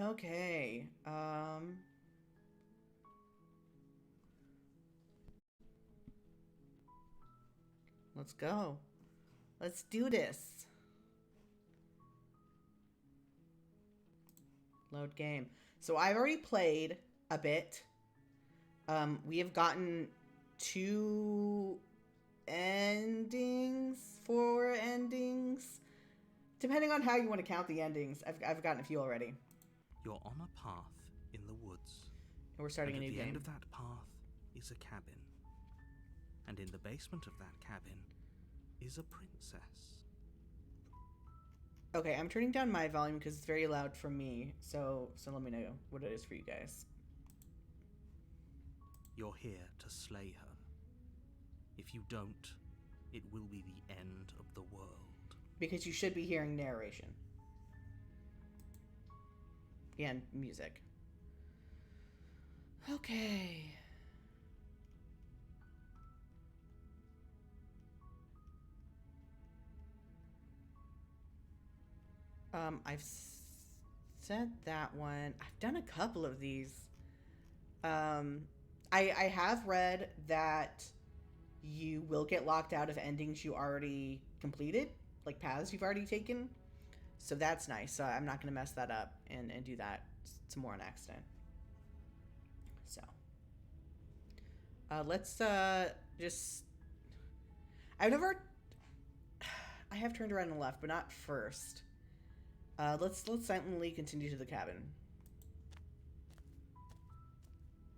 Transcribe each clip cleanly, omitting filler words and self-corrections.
Okay. Let's go. Let's do this. Load game. So I've already played a bit. We have gotten two endings, four endings, depending on how you want to count the endings. I've gotten a few already. You're on a path in the woods, And we're starting and a at new the end game. of that path is a cabin. And in the basement of that cabin is a princess. Okay, I'm turning down my volume because it's very loud for me. So let me know what it is for you guys. You're here to slay her. If you don't, it will be the end of the world. Because you should be hearing narration. And music. Okay. I've said that one. I've done a couple of these. Um, I have read that you will get locked out of endings you already completed, like paths you've already taken. So that's nice. So I'm not gonna mess that up and do that some more on accident. So let's just. I've never. I have turned around and left, but not first. Let's silently continue to the cabin.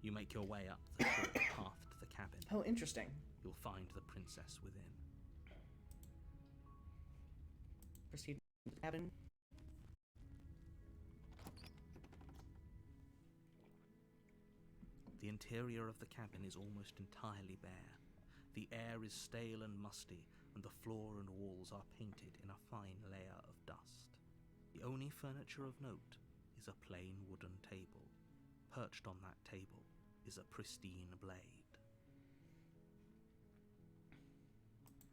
You make your way up the short path to the cabin. Oh, interesting. You'll find the princess within. Proceed to the cabin. The interior of the cabin is almost entirely bare. The air is stale and musty, and the floor and walls are painted in a fine layer of dust. The only furniture of note is a plain wooden table. Perched on that table is a pristine blade.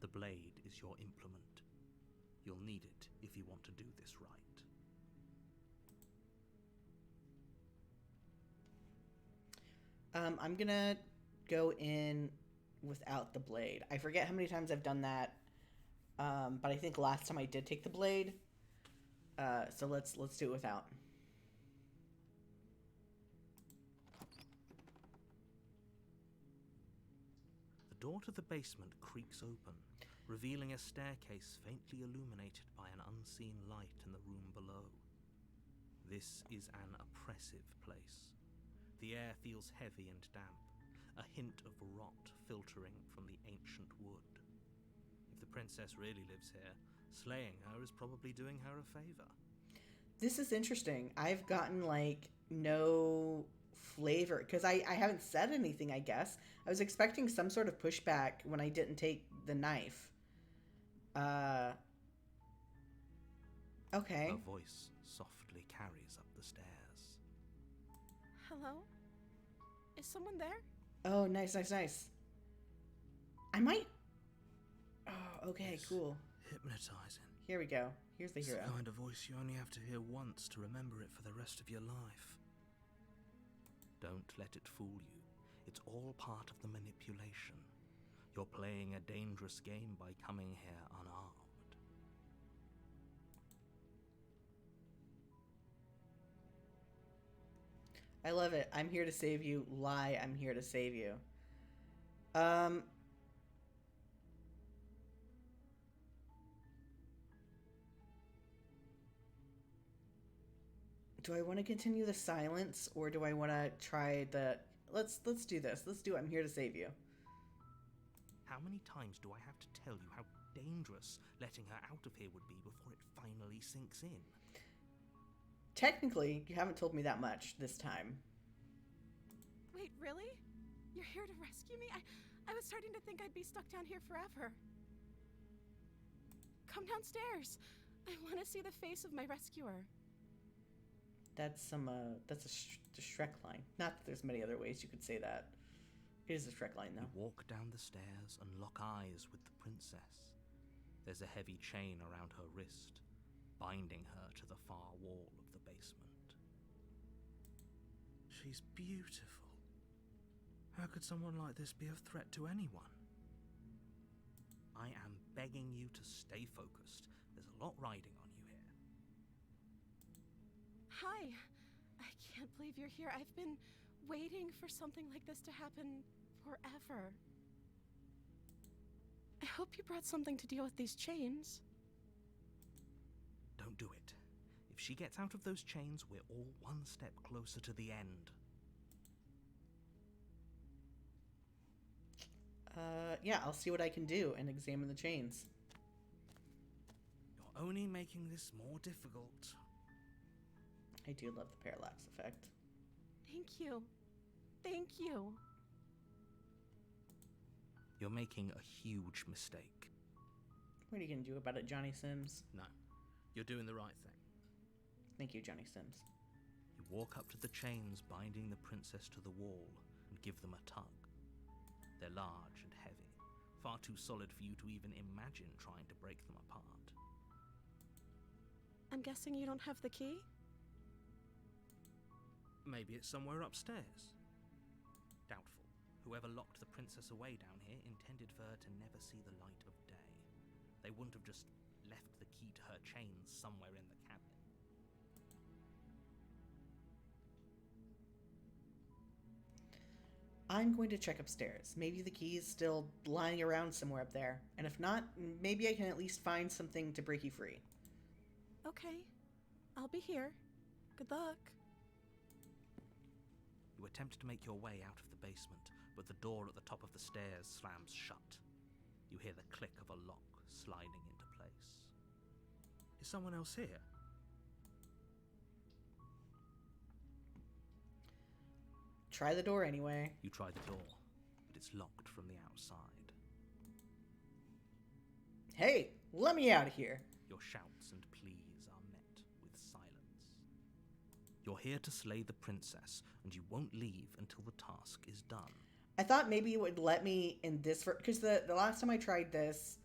The blade is your implement. You'll need it if you want to do this right. I'm gonna go in without the blade. I forget how many times I've done that, but I think last time I did take the blade. So let's do it without. The door to the basement creaks open, revealing a staircase faintly illuminated by an unseen light in the room below. This is an oppressive place. The air feels heavy and damp, a hint of rot filtering from the ancient wood. If the princess really lives here, slaying her is probably doing her a favor. This is interesting. I've gotten like no flavor because I haven't said anything. I guess I was expecting some sort of pushback when I didn't take the knife. Uh. Okay. Her voice softly carries up the stairs. Hello? Is someone there? Oh, nice, nice, nice. I might. Oh, okay, It's cool. hypnotizing. Here we go. Here's the It's hero. the kind of voice you only have to hear once to remember it for the rest of your life. Don't let it fool you. It's all part of the manipulation. You're playing a dangerous game by coming here unarmed. I love it. I'm here to save you. Lie, I'm here to save you. Um. Do I want to continue the silence or do I want to try the? Let's do this. Let's do it. I'm here to save you. How many times do I have to tell you how dangerous letting her out of here would be before it finally sinks in? Technically, you haven't told me that much this time. Wait, really? You're here to rescue me? I was starting to think I'd be stuck down here forever. Come downstairs. I want to see the face of my rescuer. That's that's a Shrek line. Not that there's many other ways you could say that. It is a Shrek line, You though. walk down the stairs and lock eyes with the princess. There's a heavy chain around her wrist, binding her to the far wall of the basement. She's beautiful. How could someone like this be a threat to anyone? I am begging you to stay focused. There's a lot riding on you here. Hi. I can't believe you're here. I've been waiting for something like this to happen forever. I hope you brought something to deal with these chains. Don't do it. If she gets out of those chains, we're all one step closer to the end. Yeah, I'll see what I can do and examine the chains. You're only making this more difficult. I do love the parallax effect. Thank you. Thank you. You're making a huge mistake. What are you gonna do about it, Johnny Sims? No, you're doing the right thing. Thank you, Johnny Sims. You walk up to the chains binding the princess to the wall and give them a tug. They're large and heavy, far too solid for you to even imagine trying to break them apart. I'm guessing you don't have the key? Maybe it's somewhere upstairs. Doubtful. Whoever locked the princess away down here intended for her to never see the light of day. They wouldn't have just left the key to her chains somewhere in the cabin. I'm going to check upstairs. Maybe the key is still lying around somewhere up there. And if not, maybe I can at least find something to break you free. Okay. I'll be here. Good luck. You attempt to make your way out of the basement, but the door at the top of the stairs slams shut. You hear the click of a lock sliding into place. Is someone else here? Try the door anyway. You try the door, but it's locked from the outside. Hey, let me out of here. Your shouts and pleas are met with silence. You're here to slay the princess, and you won't leave until the task is done. I thought maybe it would let me in this, because the last time I tried this,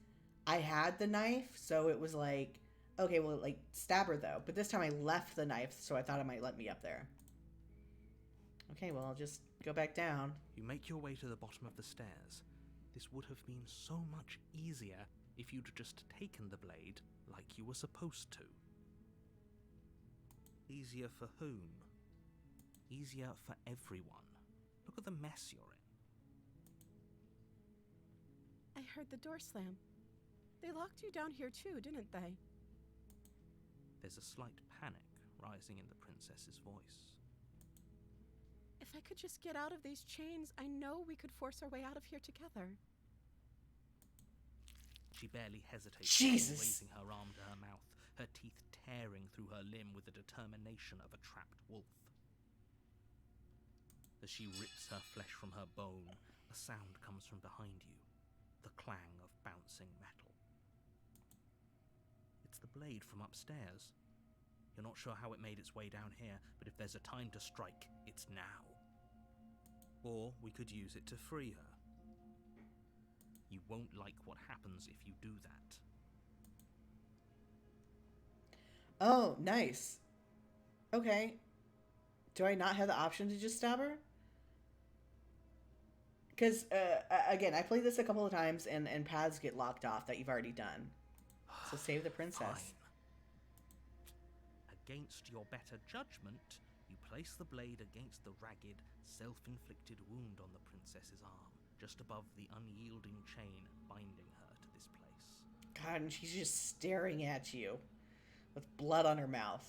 I had the knife, so it was like, okay, well, like, stab her though. But this time I left the knife, so I thought it might let me up there. Okay, well, I'll just go back down. You make your way to the bottom of the stairs. This would have been so much easier if you'd just taken the blade like you were supposed to. Easier for whom? Easier for everyone. Look at the mess you're in. I heard the door slam. They locked you down here too, didn't they? There's a slight panic rising in the princess's voice. If I could just get out of these chains, I know we could force our way out of here together. She barely hesitates, Jesus! raising her arm to her mouth, her teeth tearing through her limb with the determination of a trapped wolf. As she rips her flesh from her bone, a sound comes from behind you, the clang of bouncing metal. It's the blade from upstairs. You're not sure how it made its way down here, but if there's a time to strike, it's now. Or we could use it to free her. You won't like what happens if you do that. Oh, nice. Okay. Do I not have the option to just stab her? Because, again, I played this a couple of times, and paths get locked off that you've already done. So save the princess. Fine. Against your better judgment, you place the blade against the ragged, self-inflicted wound on the princess's arm, just above the unyielding chain binding her to this place. God, and she's just staring at you with blood on her mouth.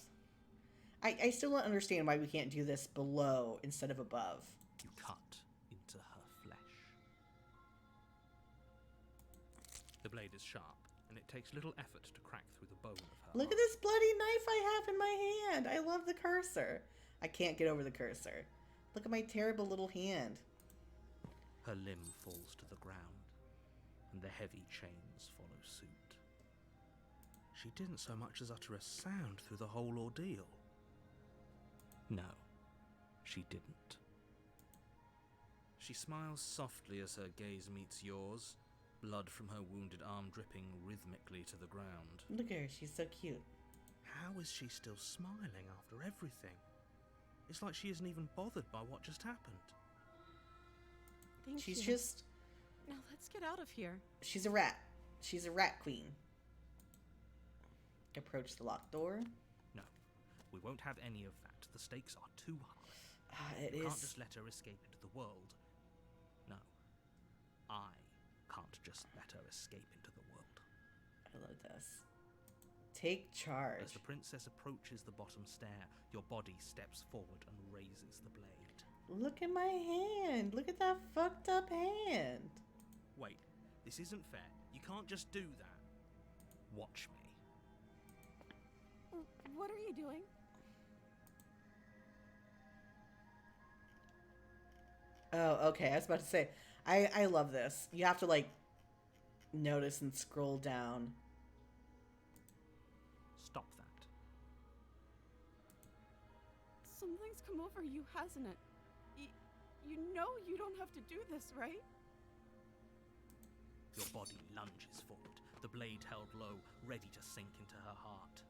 I still don't understand why we can't do this below instead of above. You cut into her flesh. The blade is sharp, and it takes little effort to crack through the bone of her Look at arm. this bloody knife I have in my hand. I love the cursor. I can't get over the cursor. Look at my terrible little hand. Her limb falls to the ground, and the heavy chains follow suit. She didn't so much as utter a sound through the whole ordeal. No, she didn't. She smiles softly as her gaze meets yours, blood from her wounded arm dripping rhythmically to the ground. Look at her. She's so cute. How is she still smiling after everything? It's like she isn't even bothered by what just happened. Thank She's you. just... Now let's get out of here. She's a rat. She's a rat queen. Approach the locked door. No, we won't have any of that. The stakes are too high. It We is... can't just let her escape into the world. No, I can't just let her escape into the world. I love this. Take charge. As the princess approaches the bottom stair, your body steps forward and raises the blade. Look at my hand. Look at that fucked up hand. Wait, this isn't fair. You can't just do that. Watch me. What are you doing? Oh, okay. I was about to say, I love this. You have to, like, notice and scroll down. Stop that. Something's come over you, hasn't it? You know you don't have to do this, right? Your body lunges forward, the blade held low, ready to sink into her heart.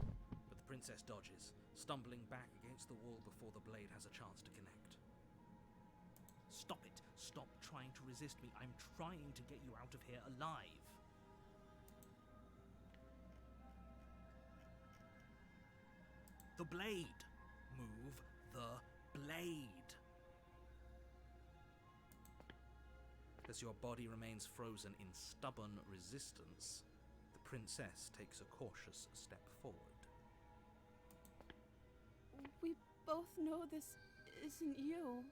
But the princess dodges, stumbling back against the wall before the blade has a chance to connect. Stop it! Stop trying to resist me. I'm trying to get you out of here alive. The blade! Move the blade! As your body remains frozen in stubborn resistance, the princess takes a cautious step forward. We both know this isn't you.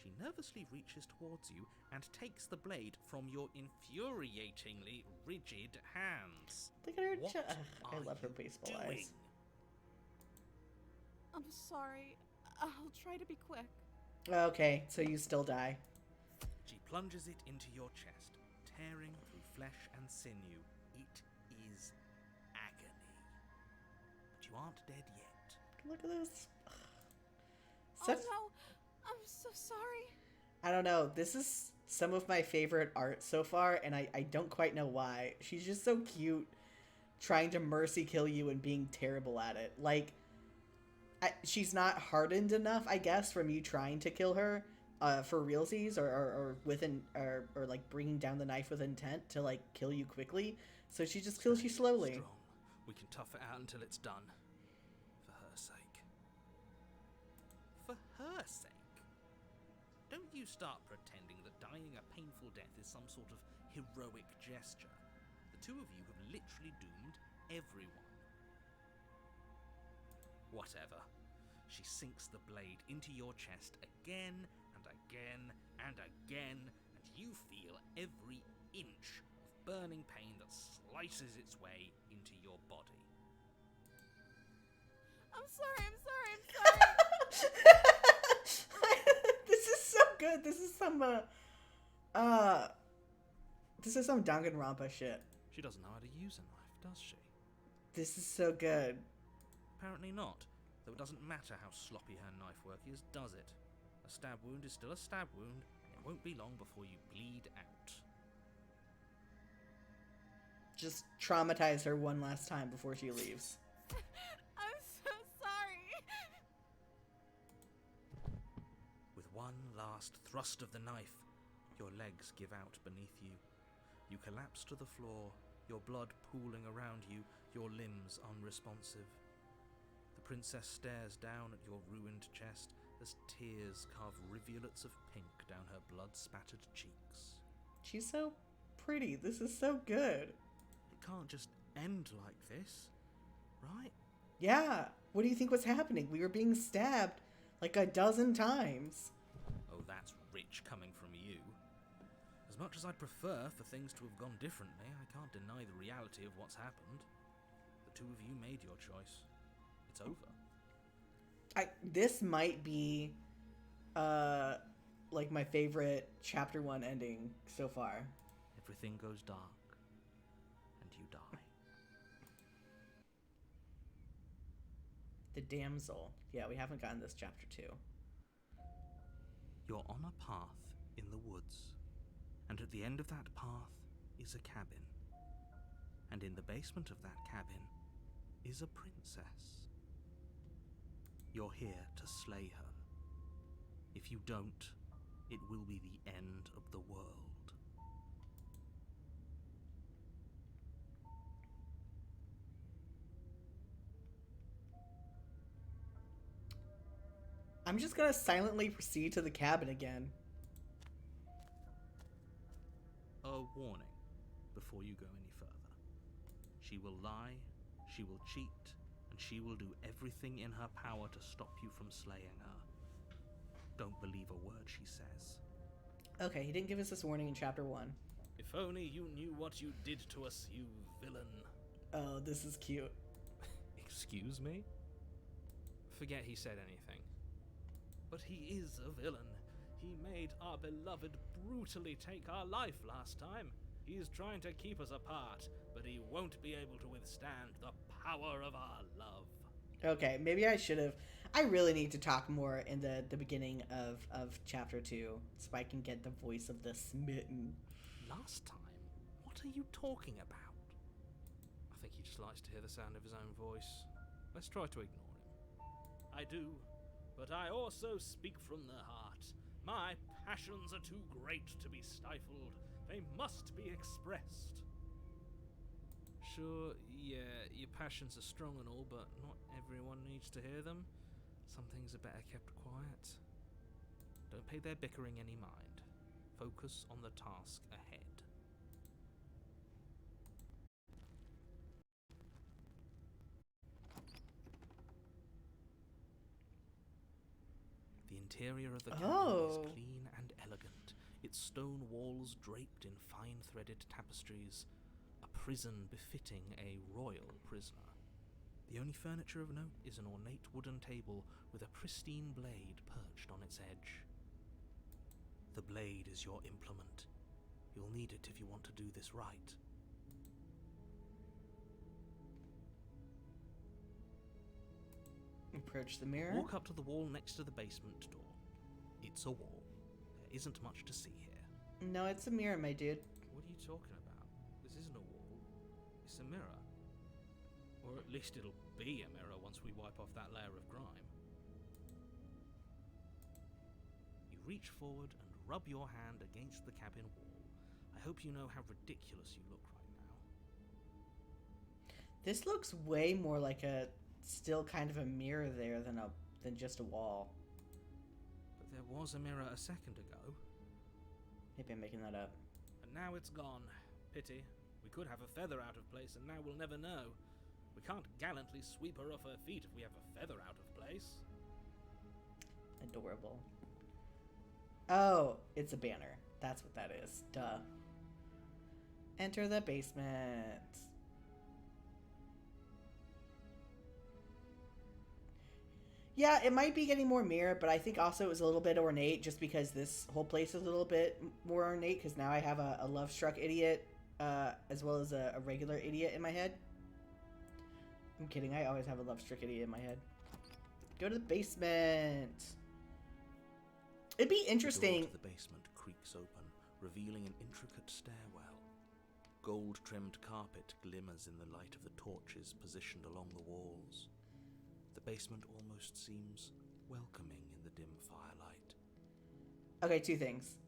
She nervously reaches towards you and takes the blade from your infuriatingly rigid hands. Look at her. What I are love her you baseball doing? eyes. I'm sorry. I'll try to be quick. Okay, so you still die. She plunges it into your chest, tearing through flesh and sinew. It is agony. But you aren't dead yet. Look at this. Oh no! I'm so sorry. I don't know. This is some of my favorite art so far, and I don't quite know why. She's just so cute, trying to mercy kill you and being terrible at it. Like, she's not hardened enough, I guess, from you trying to kill her for realsies or like bringing down the knife with intent to like kill you quickly. So she just kills you slowly. Strong. We can tough it out until it's done. For her sake. For her sake? Don't you start pretending that dying a painful death is some sort of heroic gesture. The two of you have literally doomed everyone. Whatever. She sinks the blade into your chest again and again and again, and you feel every inch of burning pain that slices its way into your body. I'm sorry. This is so good. This is some Danganronpa shit. She doesn't know how to use a knife, does she? This is so good. Apparently not, though it doesn't matter how sloppy her knife work is, does it? A stab wound is still a stab wound, and it won't be long before you bleed out. Just traumatize her one last time before she leaves. I'm so sorry. With one last thrust of the knife, your legs give out beneath you. You collapse to the floor, your blood pooling around you, your limbs unresponsive. The princess stares down at your ruined chest as tears carve rivulets of pink down her blood-spattered cheeks. She's so pretty. This is so good. It can't just end like this, right? Yeah. What do you think was happening? We were being stabbed like a dozen times. Oh, that's rich coming from you. As much as I'd prefer for things to have gone differently, I can't deny the reality of what's happened. The two of you made your choice. It's over. This might be like my favorite chapter 1 ending so far. Everything goes dark, and you die. The damsel. Yeah, we haven't gotten this chapter 2. You're on a path in the woods, and at the end of that path is a cabin. And in the basement of that cabin is a princess. You're here to slay her. If you don't, it will be the end of the world. I'm just gonna silently proceed to the cabin again. A warning before you go any further. She will lie, she will cheat, and she will do everything in her power to stop you from slaying her. Don't believe a word she says. Okay, he didn't give us this warning in chapter 1. If only you knew what you did to us, you villain. Oh, this is cute. Excuse me? Forget he said anything. But he is a villain. He made our beloved brutally take our life last time. He is trying to keep us apart, but he won't be able to withstand the power of our love. Okay, maybe I should have. I really need to talk more in the beginning of chapter 2 so I can get the voice of the smitten. Last time? What are you talking about? I think he just likes to hear the sound of his own voice. Let's try to ignore him. I do, but I also speak from the heart. My passions are too great to be stifled. They must be expressed. Sure, yeah, your passions are strong and all, but not everyone needs to hear them. Some things are better kept quiet. Don't pay their bickering any mind. Focus on the task ahead. The interior of the cabin is clean and elegant, its stone walls draped in fine-threaded tapestries, a prison befitting a royal prisoner. The only furniture of note is an ornate wooden table with a pristine blade perched on its edge. The blade is your implement. You'll need it if you want to do this right. Approach the mirror. Walk up to the wall next to the basement door. It's a wall. There isn't much to see here. No, it's a mirror, my dude. What are you talking about? This isn't a wall. It's a mirror. Or at least it'll be a mirror once we wipe off that layer of grime. You reach forward and rub your hand against the cabin wall. I hope you know how ridiculous you look right now. This looks way more like a still kind of a mirror there than just a wall. But there was a mirror a second ago. Maybe I'm making that up. And now it's gone. Pity. We could have a feather out of place and now we'll never know. We can't gallantly sweep her off her feet if we have a feather out of place. Adorable. Oh, it's a banner. That's what that is. Duh. Enter the basement. Yeah, it might be getting more mirror, but I think also it was a little bit ornate just because this whole place is a little bit more ornate because now I have a love-struck idiot as well as a regular idiot in my head. I'm kidding. I always have a love-struck idiot in my head. Go to the basement. It'd be interesting. The door to the basement creaks open, revealing an intricate stairwell. Gold-trimmed carpet glimmers in the light of the torches positioned along the walls. The basement almost seems welcoming in the dim firelight. Okay, two things.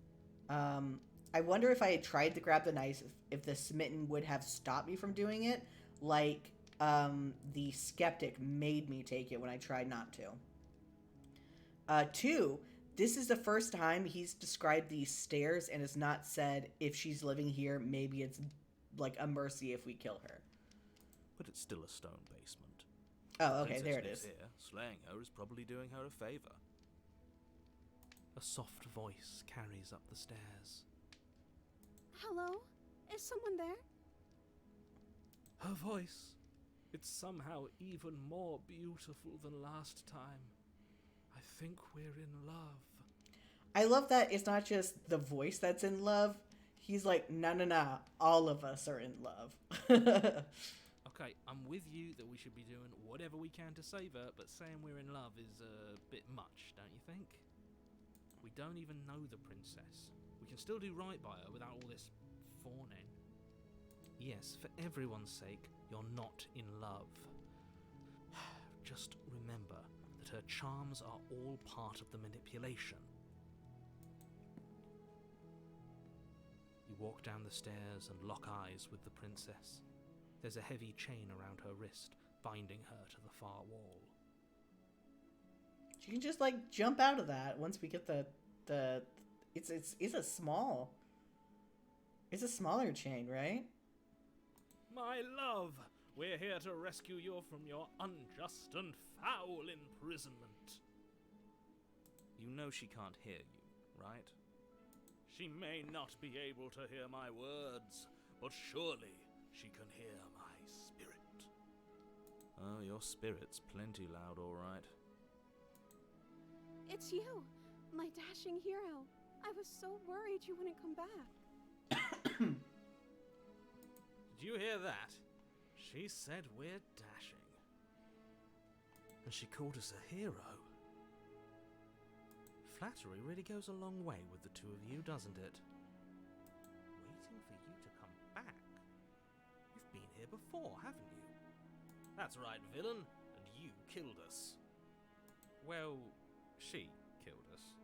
I wonder if I had tried to grab the knife, if the smitten would have stopped me from doing it, like the skeptic made me take it when I tried not to. Two, this is the first time he's described these stairs and has not said if she's living here, maybe it's like a mercy if we kill her. But it's still a stone basement. Oh, okay, Princess there it lives is. Here. Slaying her is probably doing her a favor. A soft voice carries up the stairs. Hello? Is someone there? Her voice. It's somehow even more beautiful than last time. I think we're in love. I love that it's not just the voice that's in love. He's like, no, all of us are in love. Okay, I'm with you that we should be doing whatever we can to save her, but saying we're in love is a bit much, don't you think? We don't even know the princess. We can still do right by her without all this fawning. Yes, for everyone's sake, you're not in love. Just remember that her charms are all part of the manipulation. You walk down the stairs and lock eyes with the princess. There's a heavy chain around her wrist, binding her to the far wall. She can just like jump out of that once we get the it's a smaller chain, right? My love, we're here to rescue you from your unjust and foul imprisonment. You know she can't hear you, right? She may not be able to hear my words, but surely she can hear my spirit. Oh, your spirit's plenty loud, all right. It's you, my dashing hero. I was so worried you wouldn't come back. Did you hear that? She said we're dashing. And she called us a hero. Flattery really goes a long way with the two of you, doesn't it? Waiting for you to come back? You've been here before, haven't you? That's right, villain, and you killed us. Well, she killed us.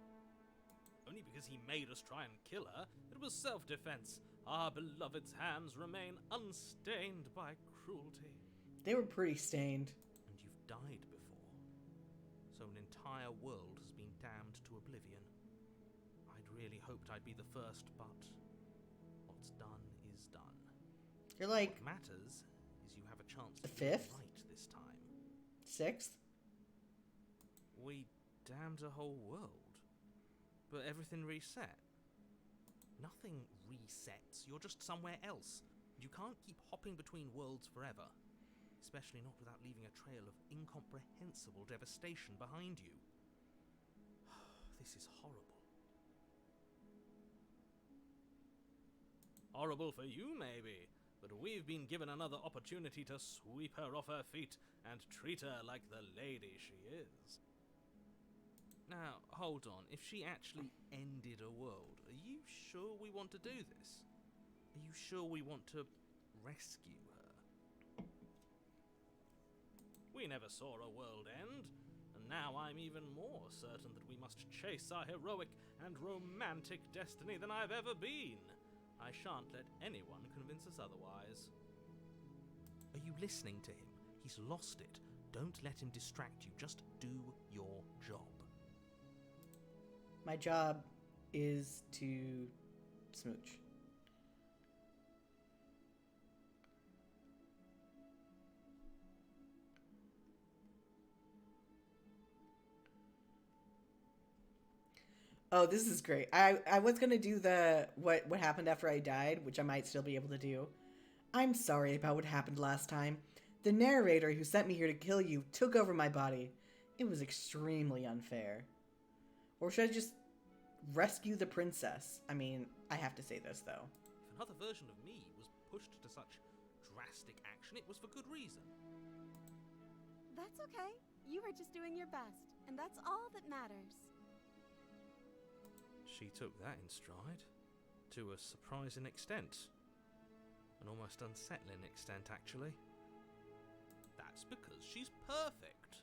Only because he made us try and kill her. It was self-defense. Our beloved's hands remain unstained by cruelty. They were pretty stained. And you've died before. So an entire world has been damned to oblivion. I'd really hoped I'd be the first, but what's done is done. You're like What matters is you have a chance the to get it fifth? right this time. 6th? We damned a whole world, but everything reset. Nothing resets, you're just somewhere else. You can't keep hopping between worlds forever, especially not without leaving a trail of incomprehensible devastation behind you. This is horrible. Horrible for you, maybe, but we've been given another opportunity to sweep her off her feet and treat her like the lady she is. Now, hold on. If she actually ended a world, are you sure we want to do this? Are you sure we want to rescue her? We never saw a world end, and now I'm even more certain that we must chase our heroic and romantic destiny than I've ever been. I shan't let anyone convince us otherwise. Are you listening to him? He's lost it. Don't let him distract you. Just do your job. My job is to smooch. Oh, this is great. I was gonna do the what happened after I died, which I might still be able to do. I'm sorry about what happened last time. The narrator who sent me here to kill you took over my body. It was extremely unfair. Or should I just rescue the princess? I mean, I have to say this though. If another version of me was pushed to such drastic action, it was for good reason. That's okay. You were just doing your best, and that's all that matters. She took that in stride, to a surprising extent. An almost unsettling extent, actually. That's because she's perfect.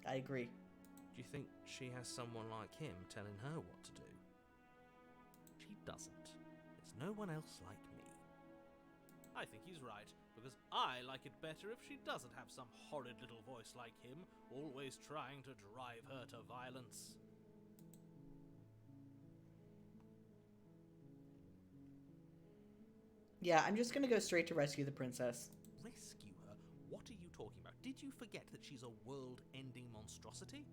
I agree. Do you think she has someone like him telling her what to do? She doesn't. There's no one else like me. I think he's right, because I like it better if she doesn't have some horrid little voice like him, always trying to drive her to violence. Yeah, I'm just gonna go straight to rescue the princess. Rescue her? What are you talking about? Did you forget that she's a world-ending monstrosity?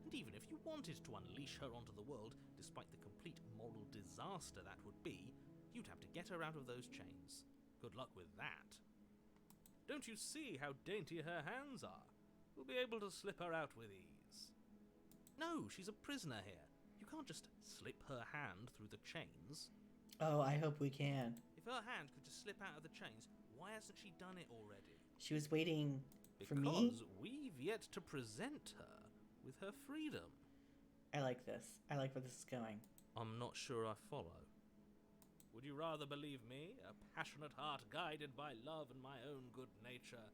And even if you wanted to unleash her onto the world, despite the complete moral disaster that would be, you'd have to get her out of those chains. Good luck with that. Don't you see how dainty her hands are? We'll be able to slip her out with ease. No, she's a prisoner here. You can't just slip her hand through the chains. Oh, I hope we can. If her hand could just slip out of the chains, why hasn't she done it already? She was waiting for me? Because we've yet to present her with her freedom. I like this. I like where this is going. I'm not sure I follow. Would you rather believe me, a passionate heart guided by love and my own good nature,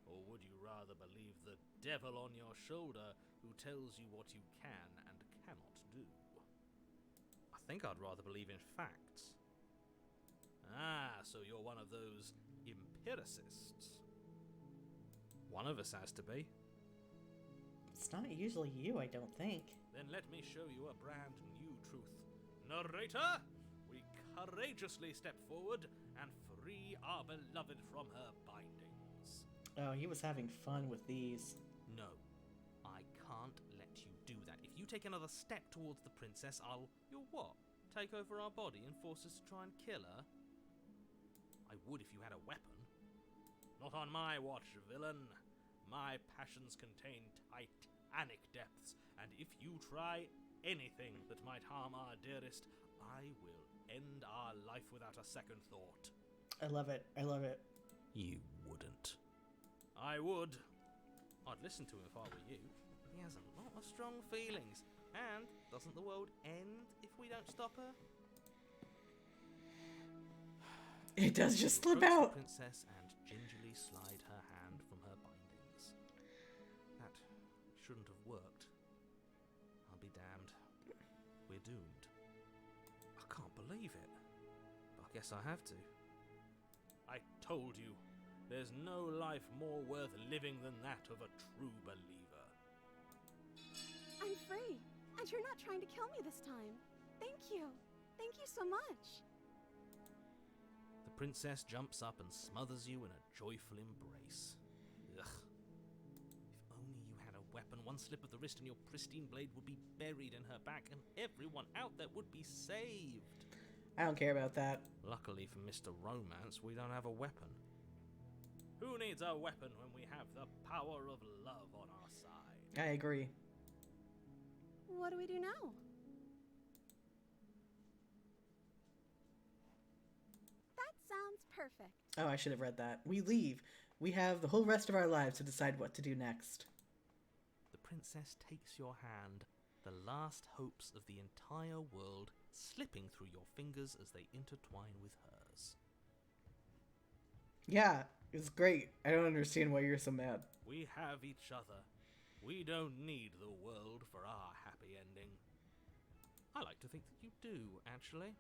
Or would you rather believe the devil on your shoulder who tells you what you can and cannot do? I think I'd rather believe in facts. Ah, so you're one of those empiricists. One of us has to be. It's not usually you, I don't think. Then let me show you a brand new truth. Narrator, we courageously step forward and free our beloved from her bindings. Oh, he was having fun with these. No, I can't let you do that. If you take another step towards the princess, you'll what? Take over our body and force us to try and kill her? I would if you had a weapon. Not on my watch, villain. My passions contain titanic depths, and if you try anything that might harm our dearest, I will end our life without a second thought. I love it. I love it. You wouldn't. I would. I'd listen to him if I were you. He has a lot of strong feelings. And doesn't the world end if we don't stop her? It does just slip Approach out. the princess and gingerly slide her hand from her bindings. That shouldn't have worked. I'll be damned. We're doomed. I can't believe it. But I guess I have to. I told you, there's no life more worth living than that of a true believer. I'm free, and you're not trying to kill me this time. Thank you. Thank you so much. The princess jumps up and smothers you in a joyful embrace. Ugh. If only you had a weapon, one slip of the wrist and your pristine blade would be buried in her back, and everyone out there would be saved. I don't care about that. Luckily for Mr. Romance, we don't have a weapon. Who needs a weapon when we have the power of love on our side? I agree. What do we do now? That sounds perfect. Oh, I should have read that. We leave. We have the whole rest of our lives to decide what to do next. The princess takes your hand, the last hopes of the entire world slipping through your fingers as they intertwine with hers. Yeah, it's great. I don't understand why you're so mad. We have each other. We don't need the world for our happy ending. I like to think that you do, actually.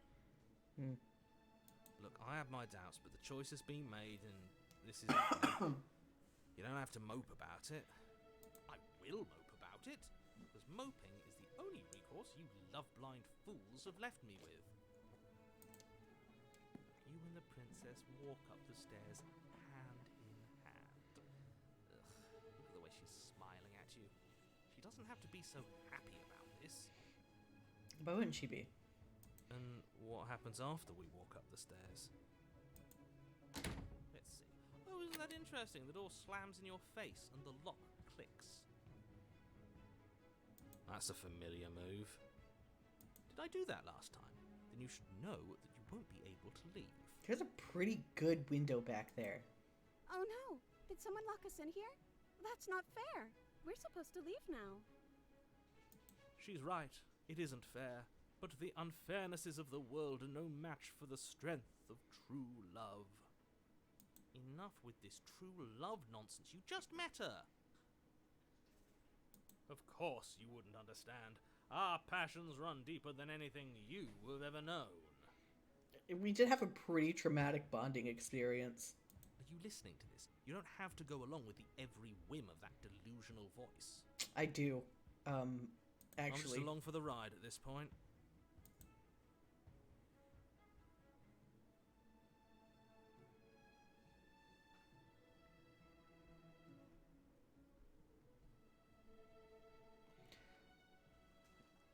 Look, I have my doubts, but the choice has been made, and this is... You don't have to mope about it. I will mope about it, because moping is the only recourse you love-blind fools have left me with. You and the princess walk up the stairs hand in hand. Ugh, look at the way she's smiling at you. She doesn't have to be so happy about this. Why wouldn't she be? And what happens after we walk up the stairs? Let's see. Oh, isn't that interesting? The door slams in your face and the lock clicks. That's a familiar move. Did I do that last time? Then you should know that you won't be able to leave. There's a pretty good window back there. Oh no! Did someone lock us in here? That's not fair. We're supposed to leave now. She's right. It isn't fair. But the unfairnesses of the world are no match for the strength of true love. Enough with this true love nonsense. You just met her. Of course you wouldn't understand. Our passions run deeper than anything you have ever known. We did have a pretty traumatic bonding experience. Are you listening to this? You don't have to go along with the every whim of that delusional voice. I do. I'm Actually. just along for the ride at this point.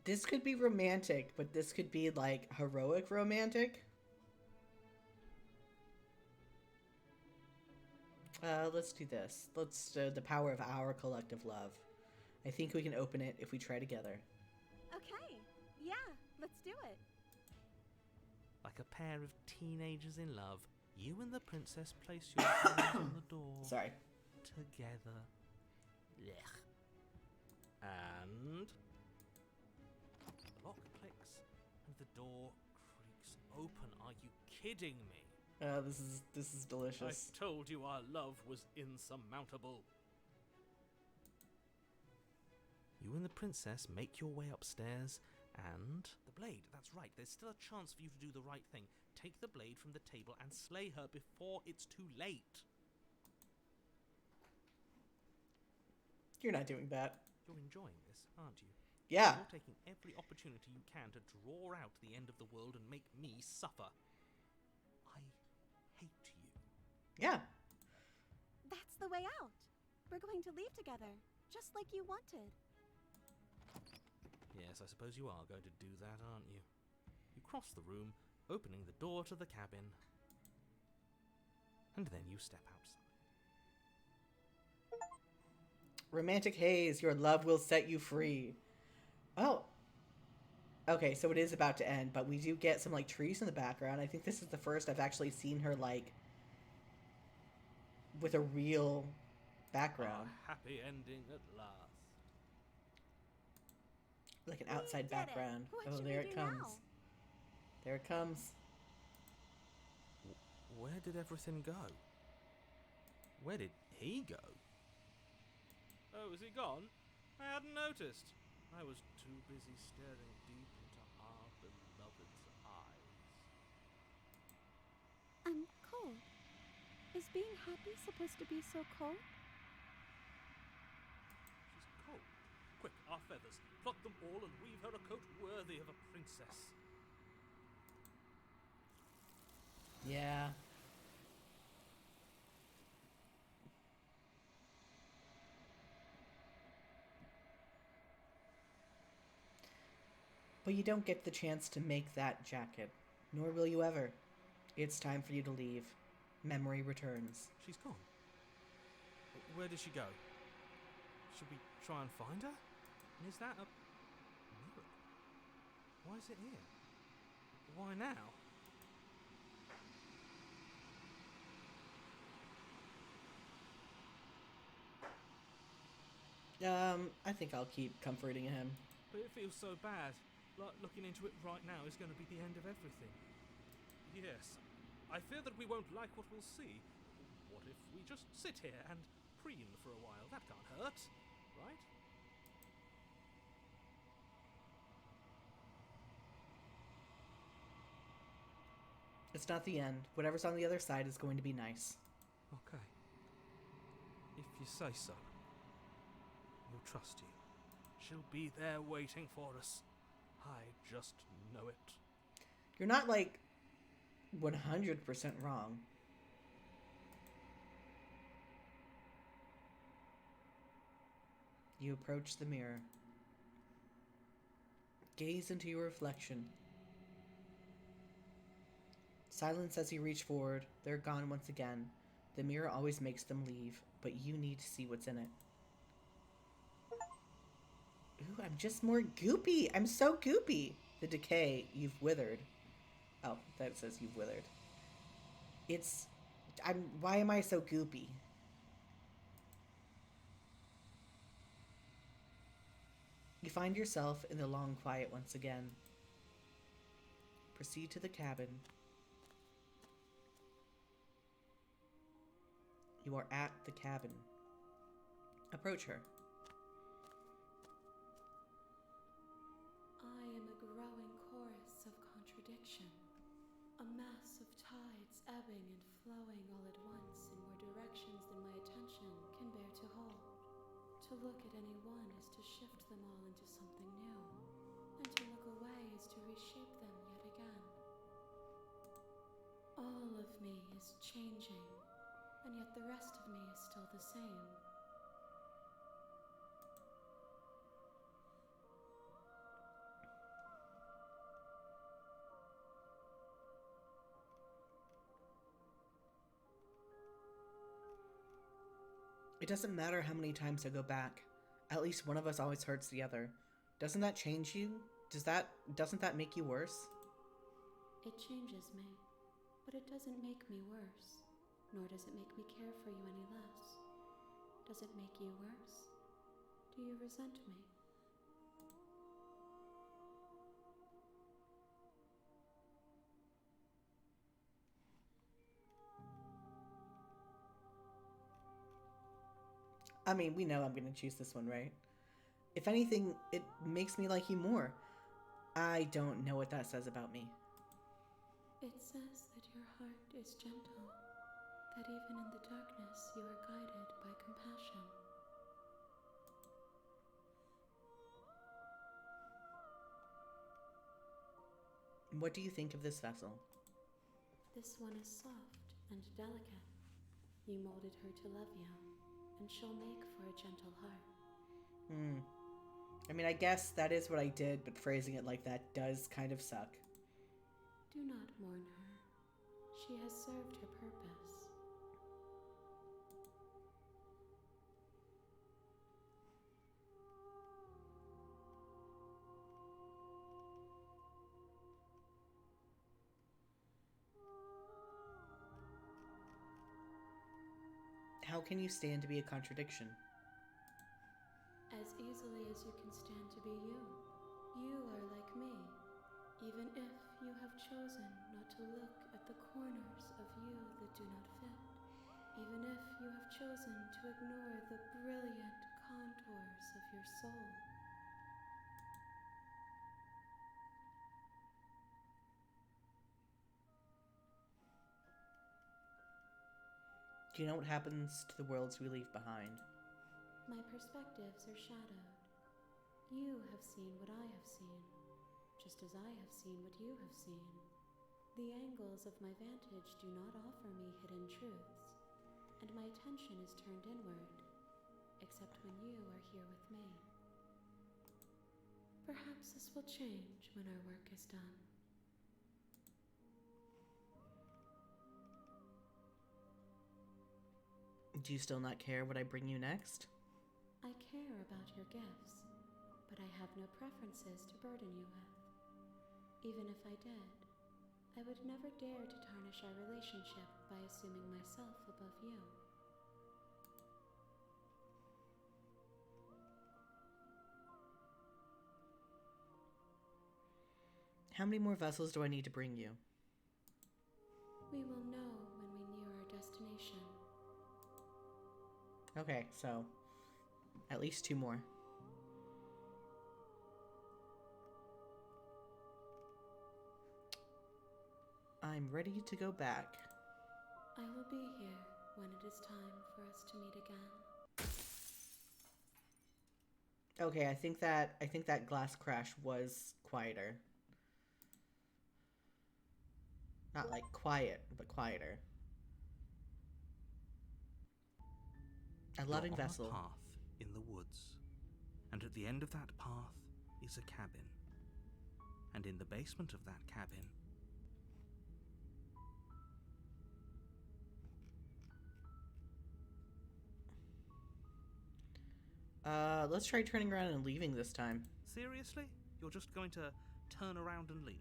This could be romantic, but this could be like heroic romantic. Let's do this. Let's the power of our collective love. I think we can open it if we try together. Okay. Yeah, let's do it. Like a pair of teenagers in love, you and the princess place your hands on the door. Sorry. Together. Blech. And the lock clicks and the door creaks open. Are you kidding me? This is delicious. I told you our love was insurmountable. You and the princess make your way upstairs, and... The blade, that's right. There's still a chance for you to do the right thing. Take the blade from the table and slay her before it's too late. You're not doing that. You're enjoying this, aren't you? Yeah. You're taking every opportunity you can to draw out the end of the world and make me suffer. I hate you. Yeah. That's the way out. We're going to leave together, just like you wanted. Yes, I suppose you are going to do that, aren't you? You cross the room, opening the door to the cabin, and then you step outside. Romantic haze, your love will set you free. Oh. Okay, so it is about to end, but we do get some, like, trees in the background. I think this is the first I've actually seen her, like, with a real background. A happy ending at last. Like an outside did it. background. What Oh, should there we it do comes. now? There it comes. Where did everything go? Where did he go? Oh, is he gone? I hadn't noticed. I was too busy staring deep into our beloved's eyes. I'm cold. Is being happy supposed to be so cold? She's cold. Quick, our feathers. Pluck them all and weave her a coat worthy of a princess. Yeah. But you don't get the chance to make that jacket, nor will you ever. It's time for you to leave. Memory returns. She's gone. Where did she go? Should we try and find her? And is that a mirror? Why is it here? Why now? I think I'll keep comforting him. But it feels so bad. Like looking into it right now is going to be the end of everything. Yes, I fear that we won't like what we'll see. What if we just sit here and preen for a while? That can't hurt, right? It's not the end. Whatever's on the other side is going to be nice. Okay. If you say so. We'll trust you. She'll be there waiting for us. I just know it. You're not, like, 100% wrong. You approach the mirror. Gaze into your reflection. Silence as you reach forward. They're gone once again. The mirror always makes them leave, but you need to see what's in it. Ooh, I'm just more goopy. I'm so goopy. The decay, you've withered. Oh, that says you've withered. Why am I so goopy? You find yourself in the long quiet once again. Proceed to the cabin. You are at the cabin. Approach her. I am a growing chorus of contradiction, a mass of tides ebbing and flowing all at once in more directions than my attention can bear to hold. To look at any one is to shift them all into something new, and to look away is to reshape them yet again. All of me is changing, and yet the rest of me is still the same. It doesn't matter how many times I go back. At least one of us always hurts the other. Doesn't that change you? Doesn't that make you worse? It changes me, but it doesn't make me worse, nor does it make me care for you any less. Does it make you worse? Do you resent me? I mean, we know I'm gonna choose this one, right? If anything, it makes me like you more. I don't know what that says about me. It says that your heart is gentle, that even in the darkness you are guided by compassion. What do you think of this vessel? This one is soft and delicate. You molded her to love you, and she'll make for a gentle heart. I mean, I guess that is what I did, but phrasing it like that does kind of suck. Do not mourn her. She has served her purpose. How can you stand to be a contradiction? As easily as you can stand to be you. You are like me, even if you have chosen not to look at the corners of you that do not fit, even if you have chosen to ignore the brilliant contours of your soul. Do you know what happens to the worlds we leave behind? My perspectives are shadowed. You have seen what I have seen, just as I have seen what you have seen. The angles of my vantage do not offer me hidden truths, and my attention is turned inward, except when you are here with me. Perhaps this will change when our work is done. Do you still not care what I bring you next? I care about your gifts, but I have no preferences to burden you with. Even if I did, I would never dare to tarnish our relationship by assuming myself above you. How many more vessels do I need to bring you? We will know when we near our destination. Okay, so at least 2 more. I'm ready to go back. I will be here when it is time for us to meet again. Okay, I think that glass crash was quieter. Not like quiet, but quieter. A loving You're on vessel. a path in the woods, and at the end of that path is a cabin. And in the basement of that cabin, Let's try turning around and leaving this time. seriously? You're just going to turn around and leave?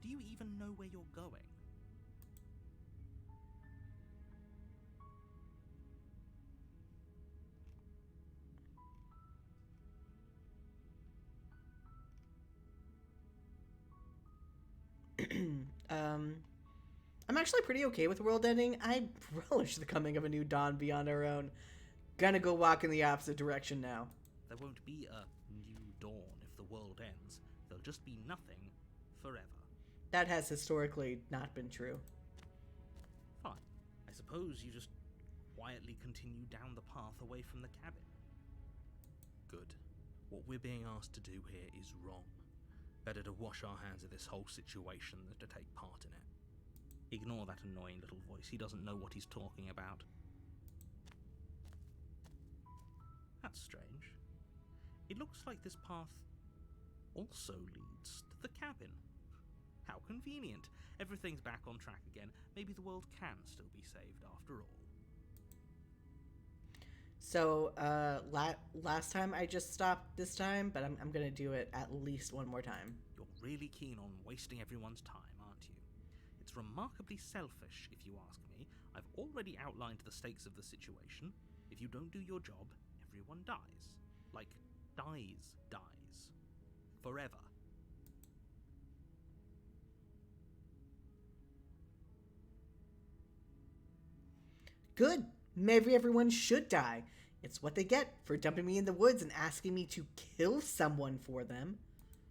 Do you even know where you're going? I'm actually pretty okay with world ending. I relish the coming of a new dawn beyond our own. Gonna go walk in the opposite direction now. There won't be a new dawn if the world ends. There'll just be nothing forever. That has historically not been true. Fine. I suppose you just quietly continue down the path away from the cabin. Good. What we're being asked to do here is wrong. Better to wash our hands of this whole situation than to take part in it. Ignore that annoying little voice. He doesn't know what he's talking about. That's strange. It looks like this path also leads to the cabin. How convenient. Everything's back on track again. Maybe the world can still be saved after all. So, last time I just stopped this time, but I'm gonna do it at least one more time. You're really keen on wasting everyone's time, aren't you? It's remarkably selfish, if you ask me. I've already outlined the stakes of the situation. If you don't do your job, everyone dies. Like, dies. Forever. Good. Maybe everyone should die. It's what they get for dumping me in the woods and asking me to kill someone for them.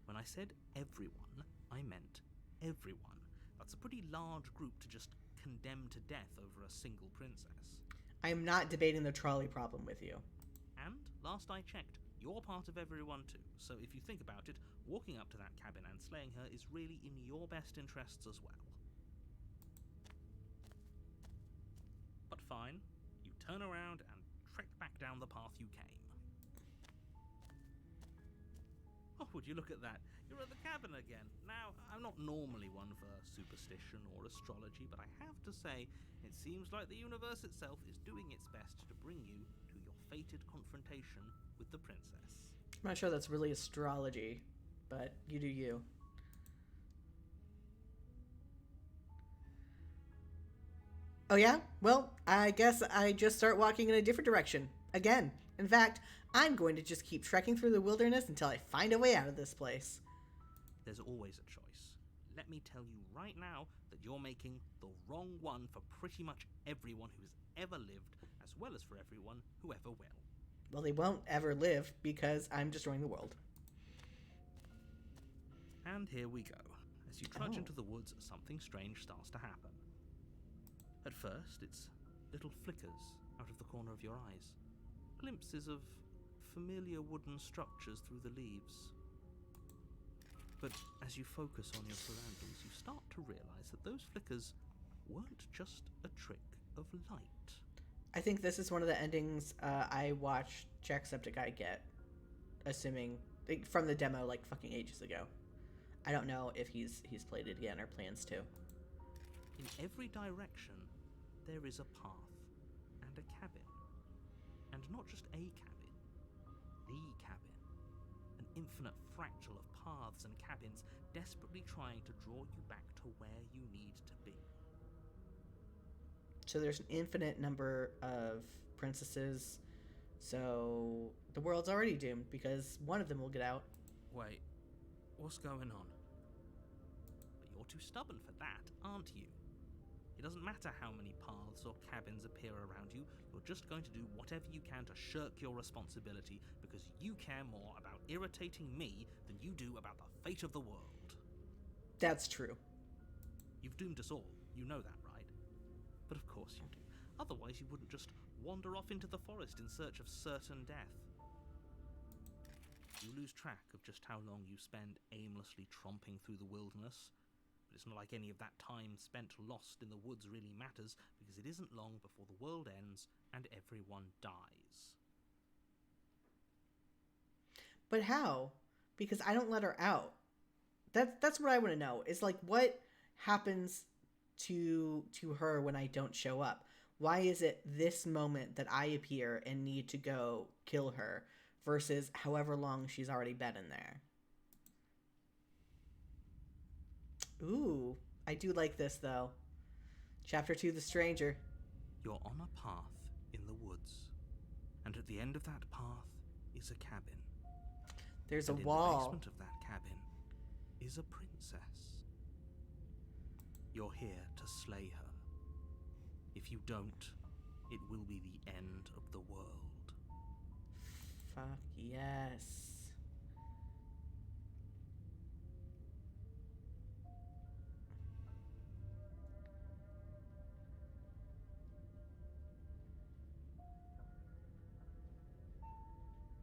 When I said everyone, I meant everyone. That's a pretty large group to just condemn to death over a single princess. I am not debating the trolley problem with you. And, last I checked, you're part of everyone too. So if you think about it, walking up to that cabin and slaying her is really in your best interests as well. But fine, you turn around and trek back down the path you came. Oh, would you look at that? You're at the cabin again. Now, I'm not normally one for superstition or astrology, but I have to say, it seems like the universe itself is doing its best to bring you to your fated confrontation with the princess. I'm not sure that's really astrology, but you do you. Oh yeah? Well, I guess I just start walking in a different direction. Again. In fact, I'm going to just keep trekking through the wilderness until I find a way out of this place. There's always a choice. Let me tell you right now that you're making the wrong one for pretty much everyone who's ever lived, as well as for everyone who ever will. Well, they won't ever live because I'm destroying the world. And here we go. As you trudge into the woods, something strange starts to happen. At first, it's little flickers out of the corner of your eyes. Glimpses of familiar wooden structures through the leaves. But as you focus on your surroundings, you start to realize that those flickers weren't just a trick of light. I think this is one of the endings I watched Jacksepticeye get, assuming from the demo like fucking ages ago. I don't know if he's played it again or plans to. In every direction, there is a path and a cabin. And not just a cabin, the cabin. An infinite fractal of paths and cabins desperately trying to draw you back to where you need to be. So there's an infinite number of princesses, so the world's already doomed because one of them will get out. Wait, what's going on? But you're too stubborn for that, aren't you? It doesn't matter how many paths or cabins appear around you, you're just going to do whatever you can to shirk your responsibility because you care more about irritating me than you do about the fate of the world. That's true. You've doomed us all, you know that, right? But of course you do. Otherwise you wouldn't just wander off into the forest in search of certain death. You lose track of just how long you spend aimlessly tromping through the wilderness. But it's not like any of that time spent lost in the woods really matters, because it isn't long before the world ends and everyone dies. But how? Because I don't let her out. That's what I want to know. Is like what happens to her when I don't show up? Why is it this moment that I appear and need to go kill her versus however long she's already been in there? Ooh, I do like this though. Chapter 2, The Stranger. You're on a path in the woods, and at the end of that path is a cabin. There's And a in wall. the basement of that cabin is a princess. You're here to slay her. If you don't, it will be the end of the world. Fuck yes.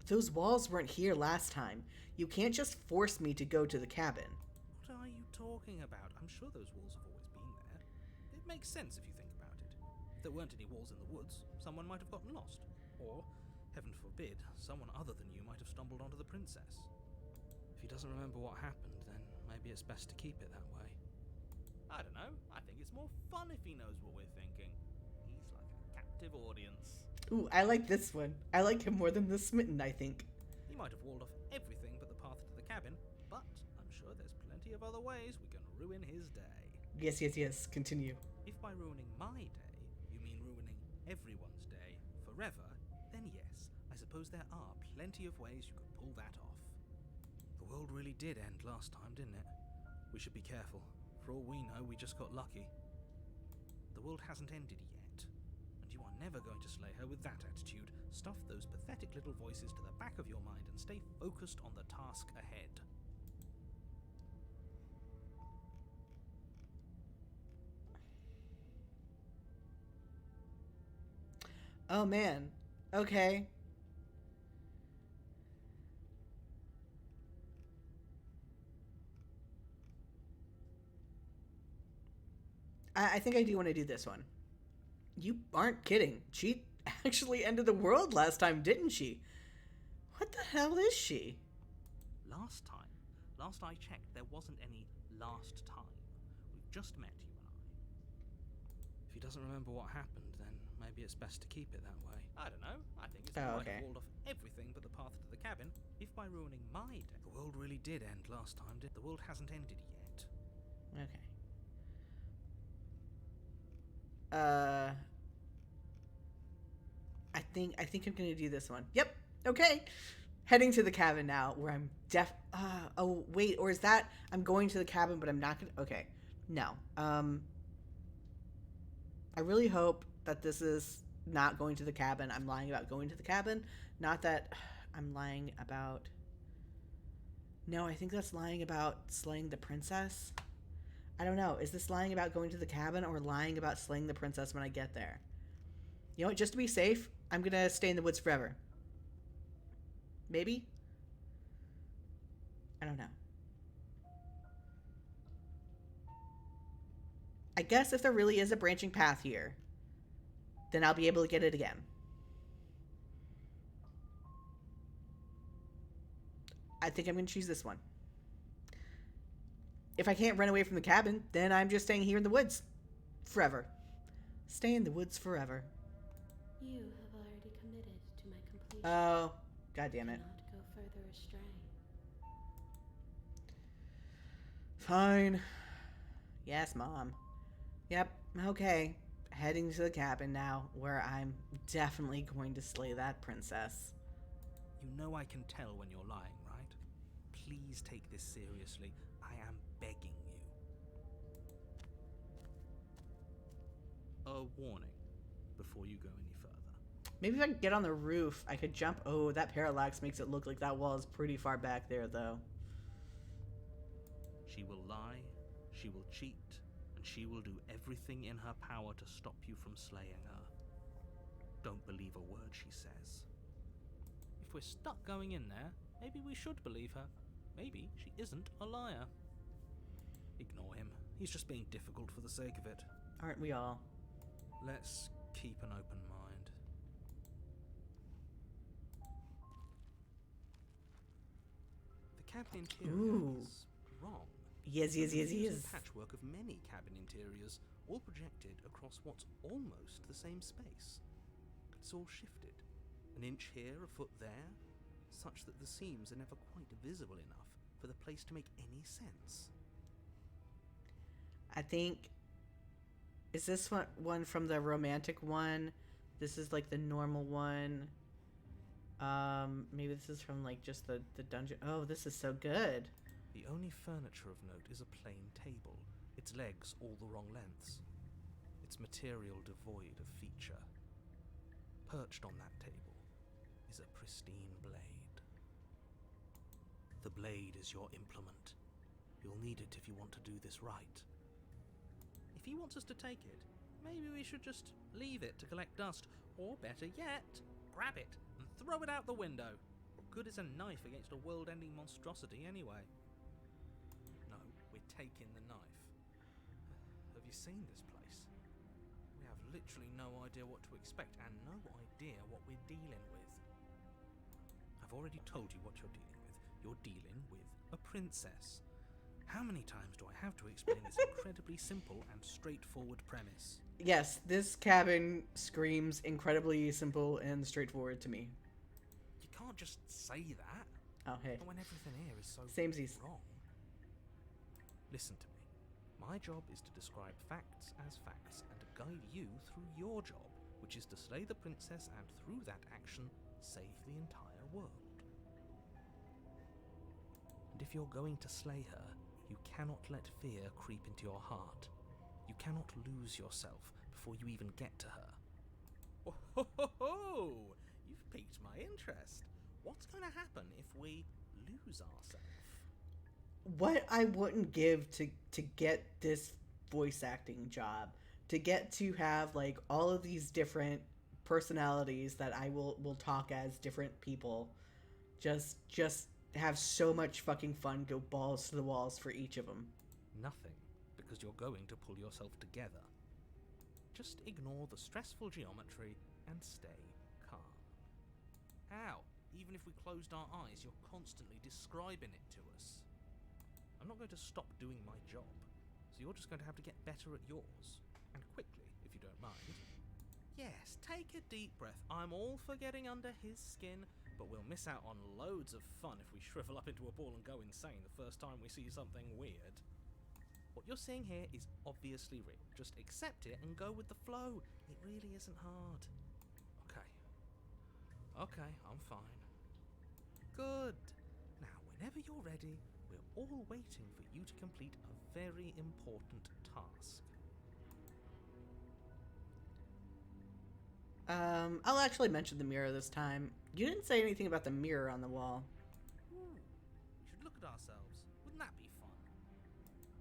Those walls weren't here last time. You can't just force me to go to the cabin. What are you talking about? I'm sure those walls have always been there. It makes sense if you think about it. If there weren't any walls in the woods, someone might have gotten lost. Or, heaven forbid, someone other than you might have stumbled onto the princess. If he doesn't remember what happened, then maybe it's best to keep it that way. I don't know. I think it's more fun if he knows what we're thinking. He's like a captive audience. Ooh, I like this one. I like him more than the Smitten, I think. He might have walled off everything but the path to the cabin, but I'm sure there's plenty of other ways we can ruin his day. Yes. Continue. If by ruining my day, you mean ruining everyone's day forever, then yes, I suppose there are plenty of ways you could pull that off. The world really did end last time, didn't it? We should be careful. For all we know, we just got lucky. The world hasn't ended yet, and you are never going to slay her with that attitude. Stuff those little voices to the back of your mind and stay focused on the task ahead. Oh man. Okay. I think I do want to do this one. You aren't kidding. She actually ended the world last time, didn't she? What the hell is she? Last I checked, there wasn't any last time. We've just met, you and I. If he doesn't remember what happened, then maybe it's best to keep it that way. I don't know. I think it's Oh, might okay. have walled off everything but the path to the cabin. If by ruining my day, the world really did end last time, did the world hasn't ended yet. Okay. I think I'm gonna do this one. Yep. Okay. Heading to the cabin now, where I'm oh wait, or is that I'm going to the cabin, but I'm not gonna. Okay. No. I really hope that this is not going to the cabin. I'm lying about going to the cabin. Not that I'm lying about. No, I think that's lying about slaying the princess. I don't know. Is this lying about going to the cabin or lying about slaying the princess when I get there? You know what? Just to be safe, I'm going to stay in the woods forever. Maybe? I don't know. I guess if there really is a branching path here, then I'll be able to get it again. I think I'm going to choose this one. If I can't run away from the cabin, then I'm just staying here in the woods. Forever. Stay in the woods forever. You have already committed to my completion. Oh, God damn it. Cannot go further astray. Fine. Yes, Mom. Yep, okay. Heading to the cabin now, where I'm definitely going to slay that princess. You know I can tell when you're lying, right? Please take this seriously. I am begging you. A warning before you go any further. Maybe if I could get on the roof, I could jump. Oh, that parallax makes it look like that wall is pretty far back there, though. She will lie, she will cheat, and she will do everything in her power to stop you from slaying her. Don't believe a word she says. If we're stuck going in there, maybe we should believe her. Maybe she isn't a liar. Ignore him. He's just being difficult for the sake of it. Aren't we all? Let's keep an open mind. The cabin interior Ooh. is wrong. Yes. It's a patchwork of many cabin interiors, all projected across what's almost the same space. It's all shifted. An inch here, a foot there, such that the seams are never quite visible enough for the place to make any sense. I think... Is this one from the romantic one? This is like the normal one. Maybe this is from like just the dungeon. Oh, this is so good. The only furniture of note is a plain table, its legs all the wrong lengths, its material devoid of feature. Perched on that table is a pristine blade. The blade is your implement. You'll need it if you want to do this right. If he wants us to take it, maybe we should just leave it to collect dust, or better yet, grab it and throw it out the window. What good is a knife against a world-ending monstrosity anyway? No, we're taking the knife. Have you seen this place? We have literally no idea what to expect and no idea what we're dealing with. I've already told you what you're dealing with. You're dealing with a princess. How many times do I have to explain this incredibly simple and straightforward premise? Yes, this cabin screams incredibly simple and straightforward to me. You can't just say that. Oh, hey. When everything here is so Samesies. wrong. Listen to me. My job is to describe facts as facts and to guide you through your job, which is to slay the princess and through that action, save the entire world. And if you're going to slay her, you cannot let fear creep into your heart. You cannot lose yourself before you even get to her. Oh ho ho ho! You've piqued my interest. What's going to happen if we lose ourselves? What I wouldn't give to get this voice acting job, to get to have like all of these different personalities that I will talk as different people, just have so much fucking fun, go balls to the walls for each of them. Nothing, because you're going to pull yourself together. Just ignore the stressful geometry and stay calm. How? Even if we closed our eyes, you're constantly describing it to us. I'm not going to stop doing my job, so you're just going to have to get better at yours. And quickly, if you don't mind. Yes, take a deep breath. I'm all for getting under his skin, but we'll miss out on loads of fun if we shrivel up into a ball and go insane the first time we see something weird. What you're seeing here is obviously real. Just accept it and go with the flow. It really isn't hard. Okay, I'm fine. Good. Now, whenever you're ready, we're all waiting for you to complete a very important task. I'll actually mention the mirror this time. You didn't say anything about the mirror on the wall. We should look at ourselves. Wouldn't that be fun?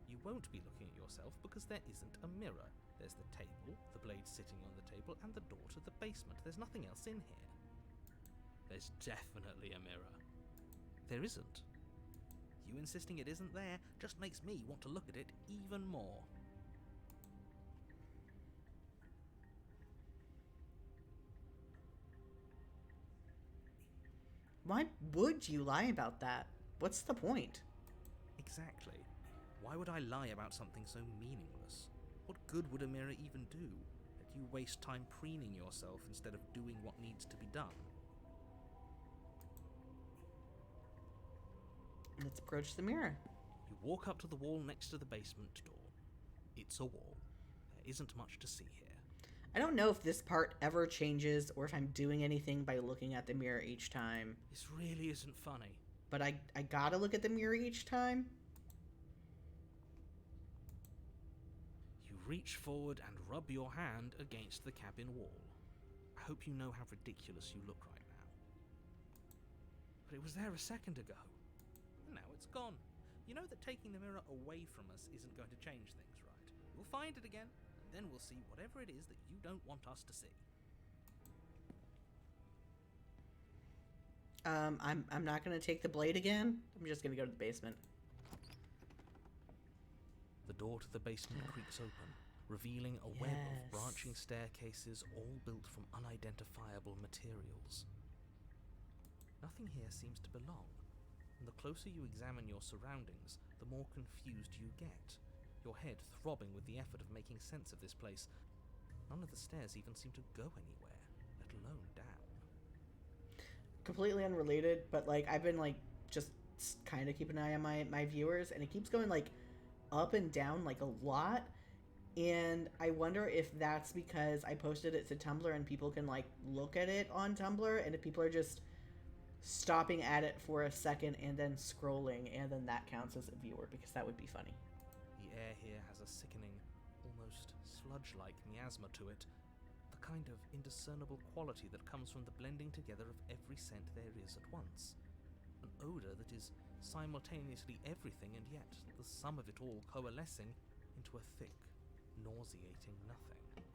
You won't be looking at yourself because there isn't a mirror. There's the table, the blade sitting on the table, and the door to the basement. There's nothing else in here. There's definitely a mirror. There isn't. You insisting it isn't there just makes me want to look at it even more. Why would you lie about that? What's the point? Exactly. Why would I lie about something so meaningless? What good would a mirror even do? That you waste time preening yourself instead of doing what needs to be done? Let's approach the mirror. You walk up to the wall next to the basement door. It's a wall. There isn't much to see here. I don't know if this part ever changes or if I'm doing anything by looking at the mirror each time. This really isn't funny. But I gotta look at the mirror each time? You reach forward and rub your hand against the cabin wall. I hope you know how ridiculous you look right now. But it was there a second ago. And now it's gone. You know that taking the mirror away from us isn't going to change things, right? We'll find it again, and then we'll see whatever it is that you don't want us to see. I'm not gonna take the blade again. I'm just gonna go to the basement. The door to the basement creaks open, revealing a web of Yes. branching staircases all built from unidentifiable materials. Nothing here seems to belong, and the closer you examine your surroundings, the more confused you get, your head throbbing with the effort of making sense of this place. None of the stairs even seem to go anywhere, let alone down. Completely unrelated, but like I've been like just kind of keeping an eye on my viewers, and it keeps going like up and down like a lot, and I wonder if that's because I posted it to Tumblr and people can like look at it on Tumblr, and if people are just stopping at it for a second and then scrolling, and then that counts as a viewer, because that would be funny. The air here has a sickening, almost sludge-like miasma to it, the kind of indiscernible quality that comes from the blending together of every scent there is at once. An odor that is simultaneously everything and yet the sum of it all coalescing into a thick, nauseating nothing.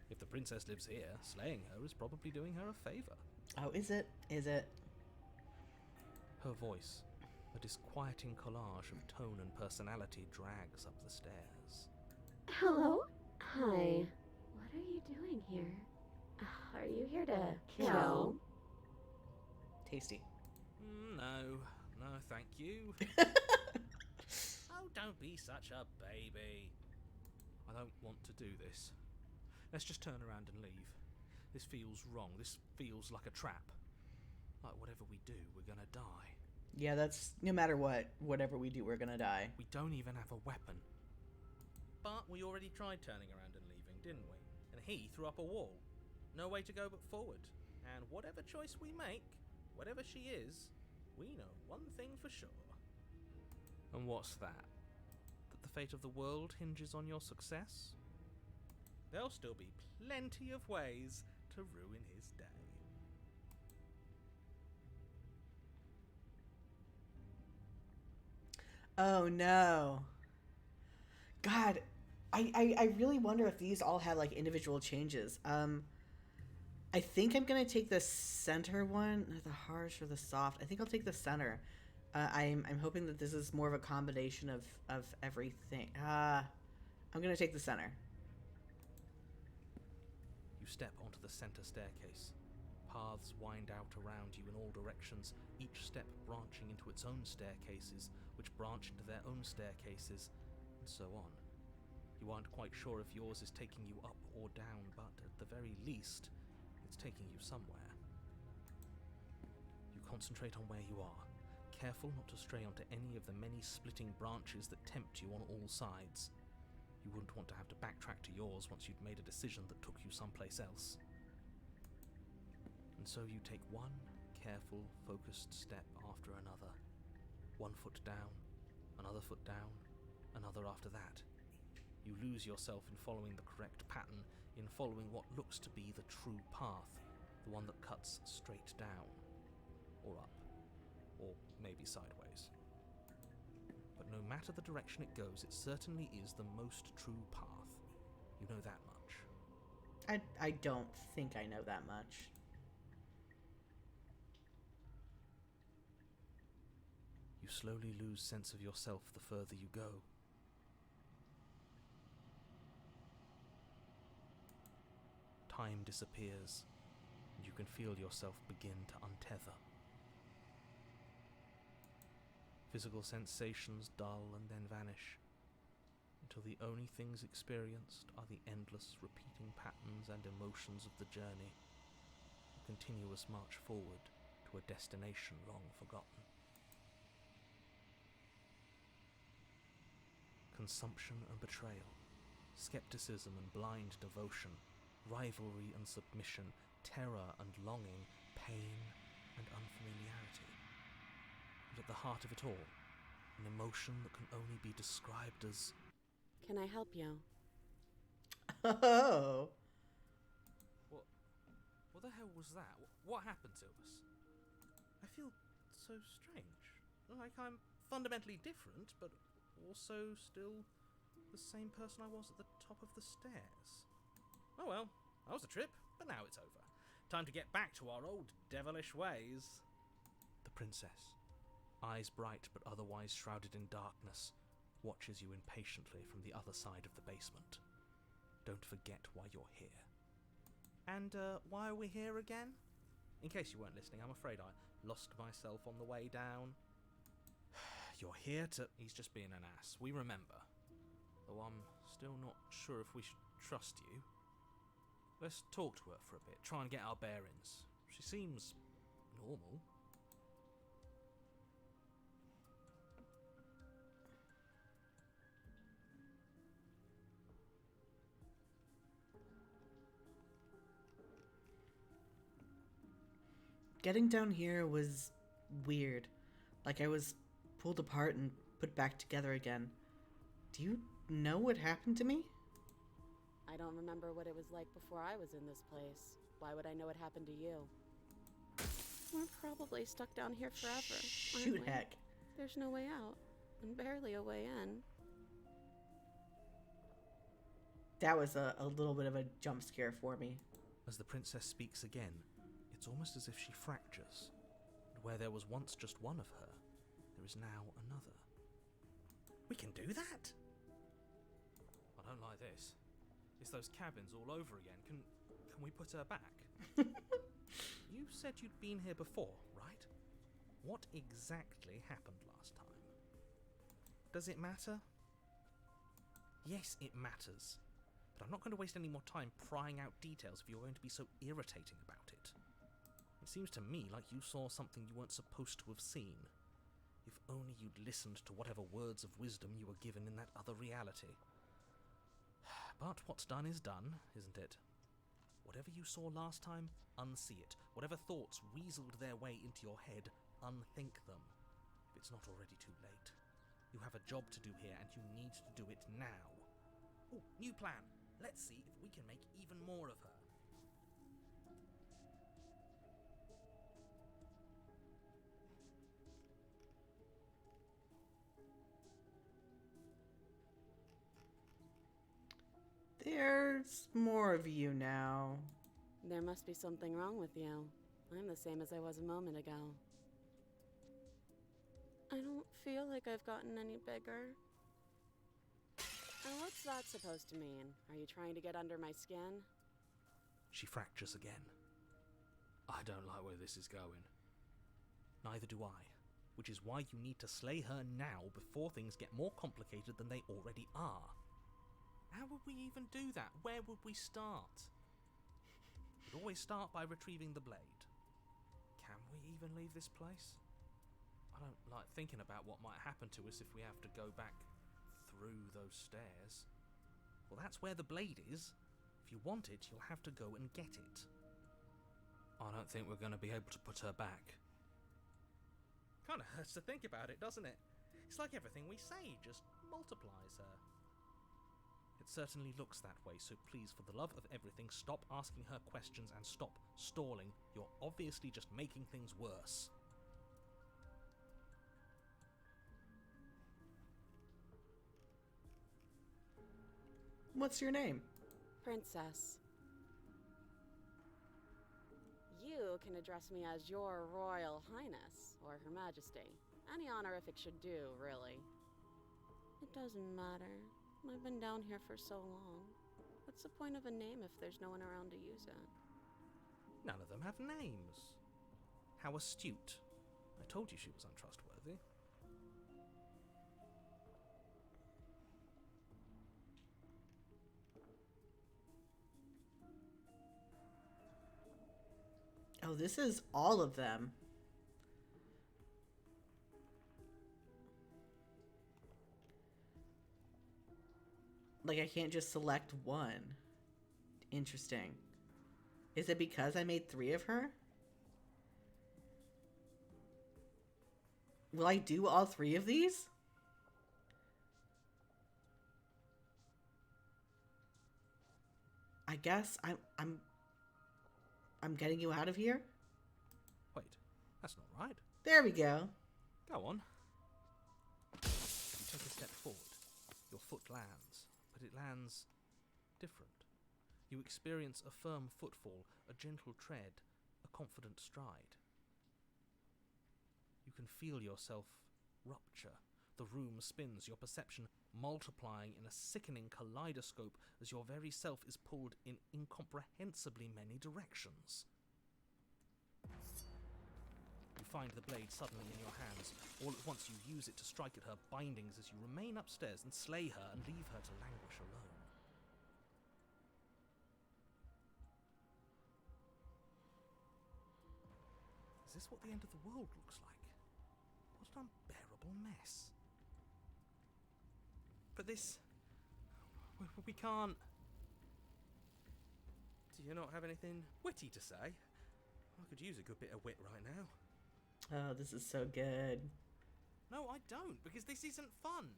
If the princess lives here, slaying her is probably doing her a favor. Oh, is it? Is it? Her voice, a disquieting collage of tone and personality, drags up the stairs. Hello? Hi. What are you doing here? Are you here to kill? Tasty. No, thank you. Oh, don't be such a baby. I don't want to do this. Let's just turn around and leave. This feels wrong. This feels like a trap. Like whatever we do, we're gonna die. Yeah, that's no matter what. Whatever we do, we're gonna die. We don't even have a weapon. But we already tried turning around and leaving, didn't we? And he threw up a wall. No way to go but forward. And whatever choice we make, whatever she is, we know one thing for sure. And what's that? That the fate of the world hinges on your success? There'll still be plenty of ways to ruin his day. Oh no. God, I really wonder if these all have like individual changes. I think I'm gonna take the center one, the harsh or the soft. I think I'll take the center. I'm hoping that this is more of a combination of everything. I'm gonna take the center. You step onto the center staircase. Paths wind out around you in all directions, each step branching into its own staircases, which branch into their own staircases, and so on. You aren't quite sure if yours is taking you up or down, but at the very least, it's taking you somewhere. You concentrate on where you are, careful not to stray onto any of the many splitting branches that tempt you on all sides. You wouldn't want to have to backtrack to yours once you'd made a decision that took you someplace else. And so you take one careful, focused step after another. 1 foot down, another foot down, another after that. You lose yourself in following the correct pattern, in following what looks to be the true path, the one that cuts straight down, or up, or maybe sideways. But no matter the direction it goes, it certainly is the most true path. You know that much. I don't think I know that much. You slowly lose sense of yourself the further you go. Time disappears, and you can feel yourself begin to untether. Physical sensations dull and then vanish, until the only things experienced are the endless repeating patterns and emotions of the journey, a continuous march forward to a destination long forgotten. Consumption and betrayal, skepticism and blind devotion, rivalry and submission, terror and longing, pain and unfamiliarity. And at the heart of it all, an emotion that can only be described as... Can I help you? Oh. What the hell was that? What happened to us? I feel so strange. Like I'm fundamentally different, but also still the same person I was at the top of the stairs. Oh well, that was a trip, but now it's over. Time to get back to our old devilish ways. The princess, eyes bright but otherwise shrouded in darkness, watches you impatiently from the other side of the basement. Don't forget why you're here. And why are we here again? In case you weren't listening, I'm afraid I lost myself on the way down. You're here to... He's just being an ass. We remember. Though I'm still not sure if we should trust you. Let's talk to her for a bit, try and get our bearings. She seems normal. Getting down here was weird. Like I was pulled apart and put back together again. Do you know what happened to me? I don't remember what it was like before I was in this place. Why would I know what happened to you? We're probably stuck down here forever. Shoot, aren't we? heck. There's no way out, and barely a way in. That was a little bit of a jump scare for me. As the princess speaks again, it's almost as if she fractures. And where there was once just one of her, there is now another. We can do that? I don't like this. It's those cabins all over again. Can we put her back? You said you'd been here before, right? What exactly happened last time? Does it matter? Yes, it matters. But I'm not going to waste any more time prying out details if you're going to be so irritating about it. It seems to me like you saw something you weren't supposed to have seen. If only you'd listened to whatever words of wisdom you were given in that other reality. But what's done is done, isn't it? Whatever you saw last time, unsee it. Whatever thoughts weaseled their way into your head, unthink them. If it's not already too late. You have a job to do here, and you need to do it now. Oh, new plan. Let's see if we can make even more of her. there's more of you now. There must be something wrong with you. I'm the same as I was a moment ago. I don't feel like I've gotten any bigger. And what's that supposed to mean? Are you trying to get under my skin? She fractures again. I don't like where this is going. Neither do I, which is why you need to slay her now before things get more complicated than they already are. How would we even do that? Where would we start? We'd always start by retrieving the blade. Can we even leave this place? I don't like thinking about what might happen to us if we have to go back through those stairs. Well, that's where the blade is. If you want it, you'll have to go and get it. I don't think we're going to be able to put her back. Kind of hurts to think about it, doesn't it? It's like everything we say just multiplies her. It certainly looks that way, so please, for the love of everything, stop asking her questions and stop stalling. You're obviously just making things worse. What's your name? Princess. You can address me as Your Royal Highness, or Her Majesty. Any honorific should do, really. It doesn't matter. I've been down here for so long. What's the point of a name if there's no one around to use it? None of them have names. How astute. I told you she was untrustworthy. Oh, this is all of them. Like, I can't just select one. Interesting. Is it because I made 3 of her? Will I do all 3 of these? I guess I'm getting you out of here. Wait, that's not right. There we go. Go on. You take a step forward. Your foot lands, but it lands different. You experience a firm footfall, a gentle tread, a confident stride. You can feel yourself rupture. The room spins, your perception multiplying in a sickening kaleidoscope as your very self is pulled in incomprehensibly many directions. You find the blade suddenly in your hands. All at once you use it to strike at her bindings as you remain upstairs and slay her and leave her to languish alone. Is this what the end of the world looks like? What an unbearable mess. But this... we can't... Do you not have anything witty to say? I could use a good bit of wit right now. Oh, this is so good. No, I don't, because this isn't fun.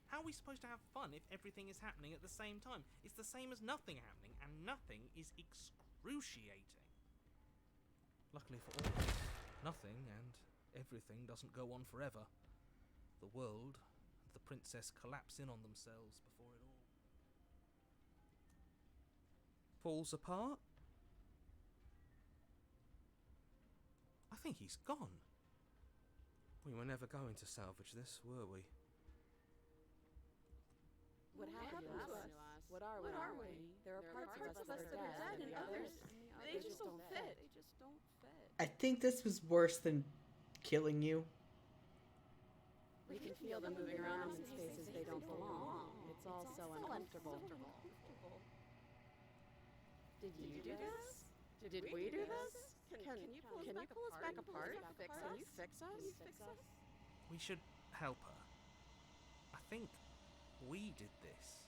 How are we supposed to have fun if everything is happening at the same time? It's the same as nothing happening, and nothing is excruciating. Luckily for all, nothing and everything doesn't go on forever. The world and the princess collapse in on themselves before it all falls apart. I think he's gone. We were never going to salvage this, were we? What happened to us? What are we? There are parts of us that are dead, and the others, they just don't fit. They just don't fit. I think this was worse than killing you. We can feel them moving around in spaces they don't belong. It's all so uncomfortable. Did you do this? Did we do this? Can you pull us back apart? Can you fix us? We should help her. I think we did this.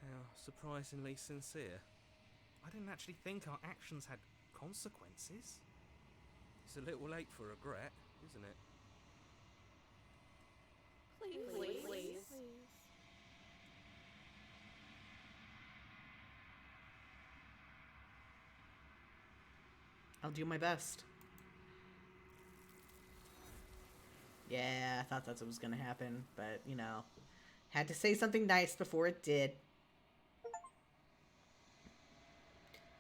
How surprisingly sincere. I didn't actually think our actions had consequences. It's a little late for regret, isn't it? Please. I'll do my best. Yeah, I thought that's what was gonna happen, but, you know, had to say something nice before it did.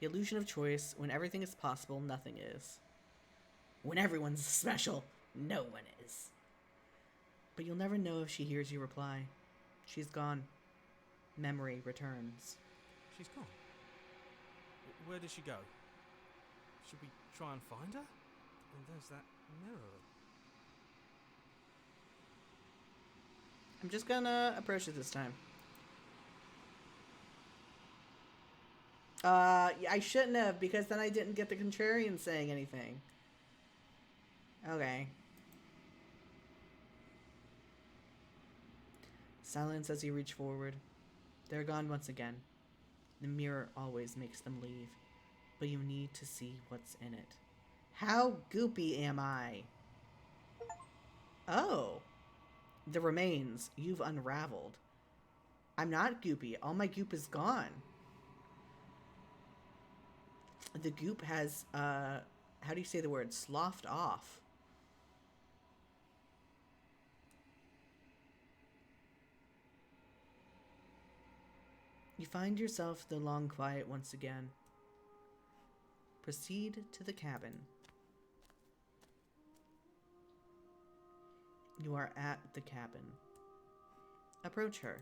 The illusion of choice. When everything is possible, nothing is. When everyone's special, no one is. But you'll never know if she hears you reply. She's gone. Memory returns. She's gone. Where did she go? Should we try and find her? And there's that mirror. I'm just gonna approach it this time. I shouldn't have, because then I didn't get the contrarian saying anything. Okay. Silence as you reach forward. They're gone once again. The mirror always makes them leave, but you need to see what's in it. How goopy am I? Oh. The remains you've unraveled. I'm not goopy. All my goop is gone. The goop has, how do you say the word? Sloughed off. You find yourself the long quiet once again. Proceed to the cabin. You are at the cabin. Approach her.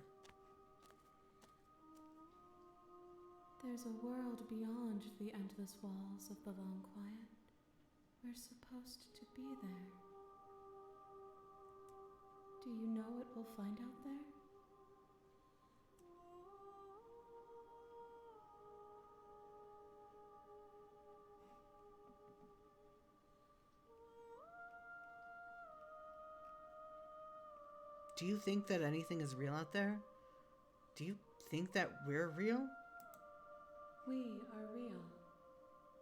There's a world beyond the endless walls of the long quiet. We're supposed to be there. Do you know what we'll find out there? Do you think that anything is real out there? Do you think that we're real? We are real.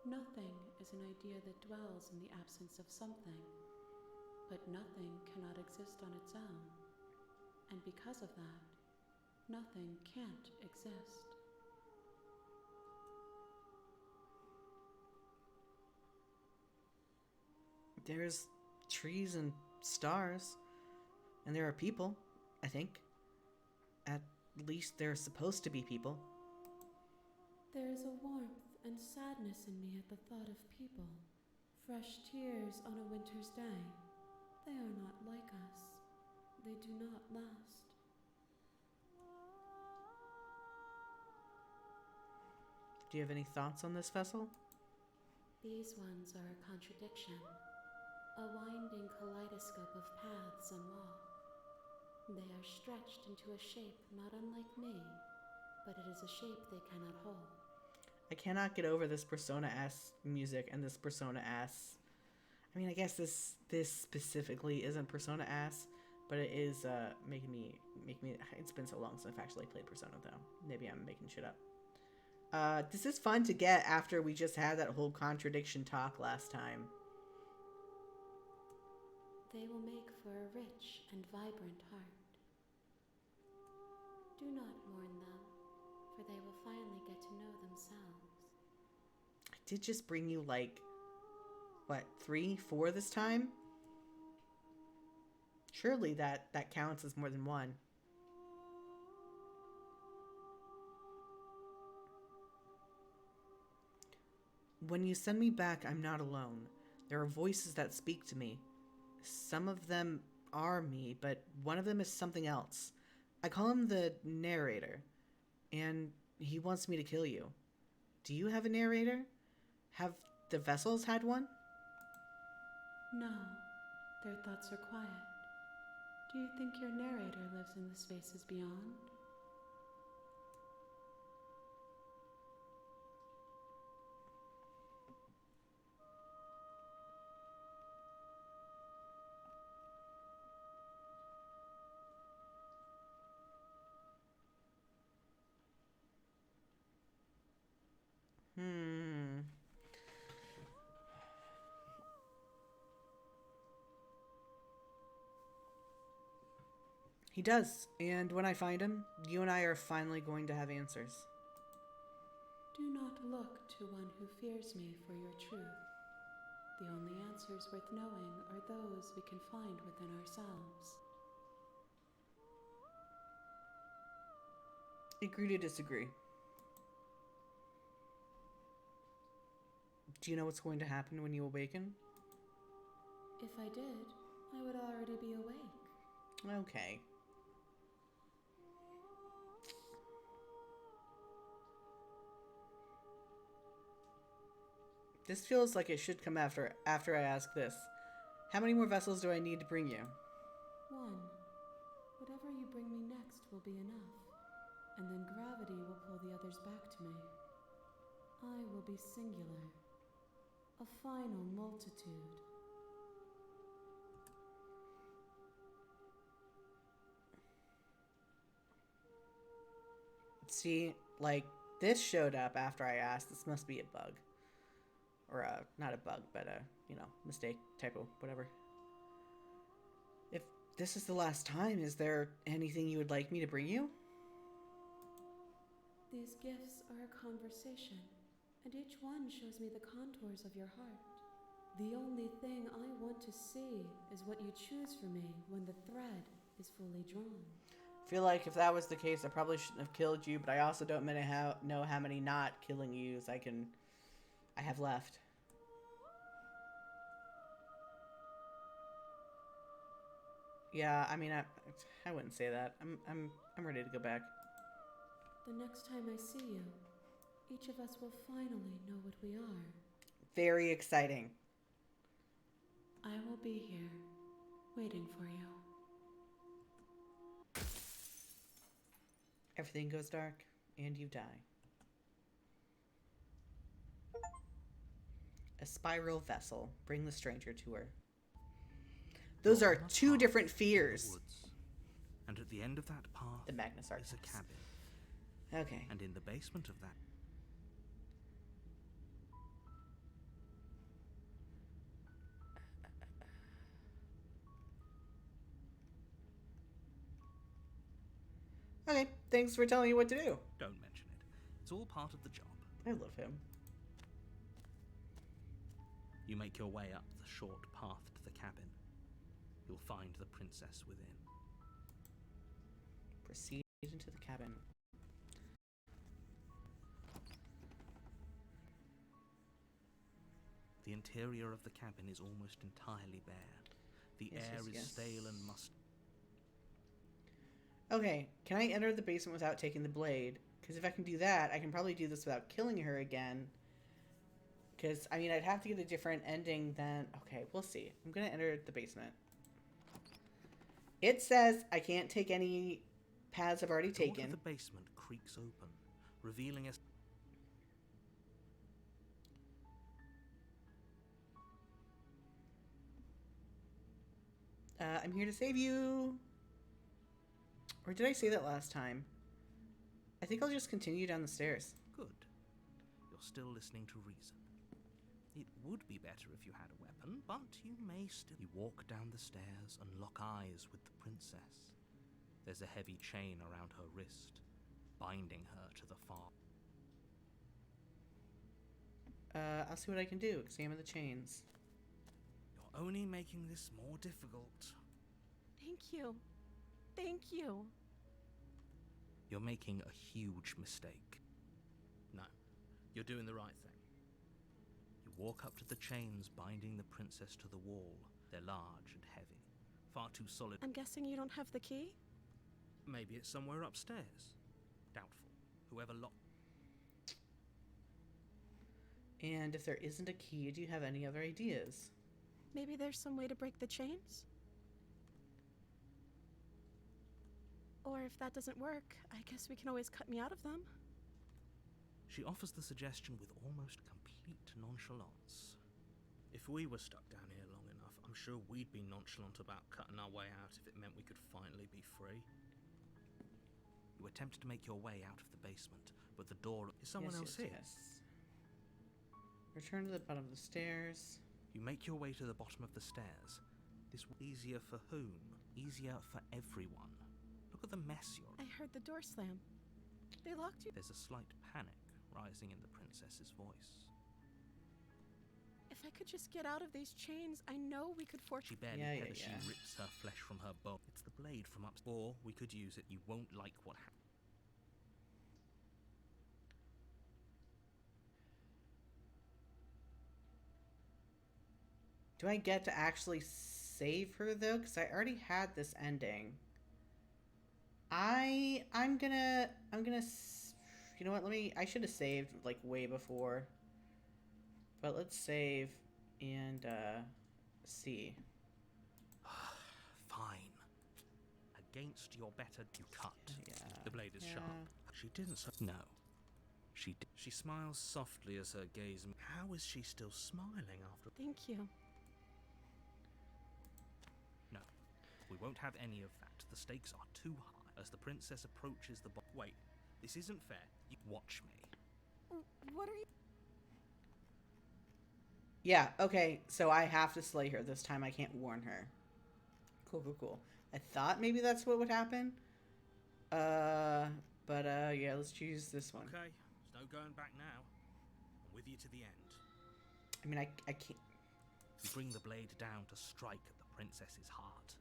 Nothing is an idea that dwells in the absence of something, but nothing cannot exist on its own. And because of that, nothing can't exist. There's trees and stars. And there are people, I think. At least there are supposed to be people. There is a warmth and sadness in me at the thought of people. Fresh tears on a winter's day. They are not like us. They do not last. Do you have any thoughts on this vessel? These ones are a contradiction. A winding kaleidoscope of paths and walls. They are stretched into a shape not unlike me, but it is a shape they cannot hold. I cannot get over this Persona S music and this Persona S. I mean, I guess this specifically isn't Persona S, but it is making me. It's been so long since I've actually played Persona, though. Maybe I'm making shit up. This is fun to get after we just had that whole contradiction talk last time. They will make for a rich and vibrant heart. Do not mourn them, for they will finally get to know themselves. I did just bring you, like, what, 3, 4 this time? Surely that counts as more than one. When you send me back, I'm not alone. There are voices that speak to me. Some of them are me, but one of them is something else. I call him the narrator, and he wants me to kill you. Do you have a narrator? Have the vessels had one? No, their thoughts are quiet. Do you think your narrator lives in the spaces beyond? He does, and when I find him, you and I are finally going to have answers. Do not look to one who fears me for your truth. The only answers worth knowing are those we can find within ourselves. Agree to disagree. Do you know what's going to happen when you awaken? If I did, I would already be awake. Okay. This feels like it should come after I ask this. How many more vessels do I need to bring you? One. Whatever you bring me next will be enough, and then gravity will pull the others back to me. I will be singular, a final multitude. See, like, this showed up after I asked. This must be a bug. Or, not a bug, but a, mistake, typo, whatever. If this is the last time, is there anything you would like me to bring you? These gifts are a conversation, and each one shows me the contours of your heart. The only thing I want to see is what you choose for me when the thread is fully drawn. I feel like if that was the case, I probably shouldn't have killed you, but I also don't know how many not killing yous I have left. Yeah, I mean, I wouldn't say that. I'm ready to go back. The next time I see you, each of us will finally know what we are. Very exciting. I will be here, waiting for you. Everything goes dark, and you die. A spiral vessel. Bring the stranger to her. Those are two different fears. Woods. And at the end of that path, The Magnus there's a Archives. cabin. Okay. And in the basement of that, Okay, thanks for telling me what to do. don't mention it. It's all part of the job. I love him. You make your way up the short path to the cabin. You'll find the princess within. Proceed into the cabin. The interior of the cabin is almost entirely bare. The Yes, air yes, is yes. stale and musty. Okay, can I enter the basement without taking the blade? Because if I can do that, I can probably do this without killing her again. Because, I mean, I'd have to get a different ending than... Okay, we'll see. I'm going to enter the basement. It says I can't take any paths I've already The door to taken. the basement creaks open, revealing a... I'm here to save you. Or did I say that last time? I think I'll just continue down the stairs. Good. You're still listening to reason. It would be better if you had a weapon, but you may still... You walk down the stairs and lock eyes with the princess. There's a heavy chain around her wrist, binding her to the far... I'll see what I can do. Examine the chains. You're only making this more difficult. Thank you. Thank you. You're making a huge mistake. No, you're doing the right thing. You walk up to the chains binding the princess to the wall. They're large and heavy, far too solid. I'm guessing you don't have the key? Maybe it's somewhere upstairs. Doubtful. Whoever locked... And if there isn't a key, do you have any other ideas? Maybe there's some way to break the chains? Or if that doesn't work, I guess we can always cut me out of them. She offers the suggestion with almost complete nonchalance. If we were stuck down here long enough, I'm sure we'd be nonchalant about cutting our way out if it meant we could finally be free. You attempted to make your way out of the basement, but the door... Is someone else here? Yes. Return to the bottom of the stairs. You make your way to the bottom of the stairs. This easier for whom? Easier for everyone. Look at the mess you're in. I heard the door slam. They locked you. There's a slight panic rising in the princess's voice. If I could just get out of these chains, I know we could forge... She barely Yeah, as she yeah. rips her flesh from her bone. It's the blade from upstairs. Or we could use it. You won't like what happens. Do I get to actually save her though? Because I already had this ending. I'm gonna you know what? I should have saved like way before. But let's save and see. Fine. Against your better, you cut. Yeah. The blade is Yeah. sharp. She didn't. No. She smiles softly as her gaze. How is she still smiling after? Thank you. No, we won't have any of that. The stakes are too high. As the princess approaches the wait, this isn't fair. You watch me. What are you? Yeah, okay, so I have to slay her this time. I can't warn her. Cool. I thought maybe that's what would happen. But yeah, let's choose this one. Okay, there's no going back now. I'm with you to the end. I mean, I can't. You bring the blade down to strike at the princess's heart.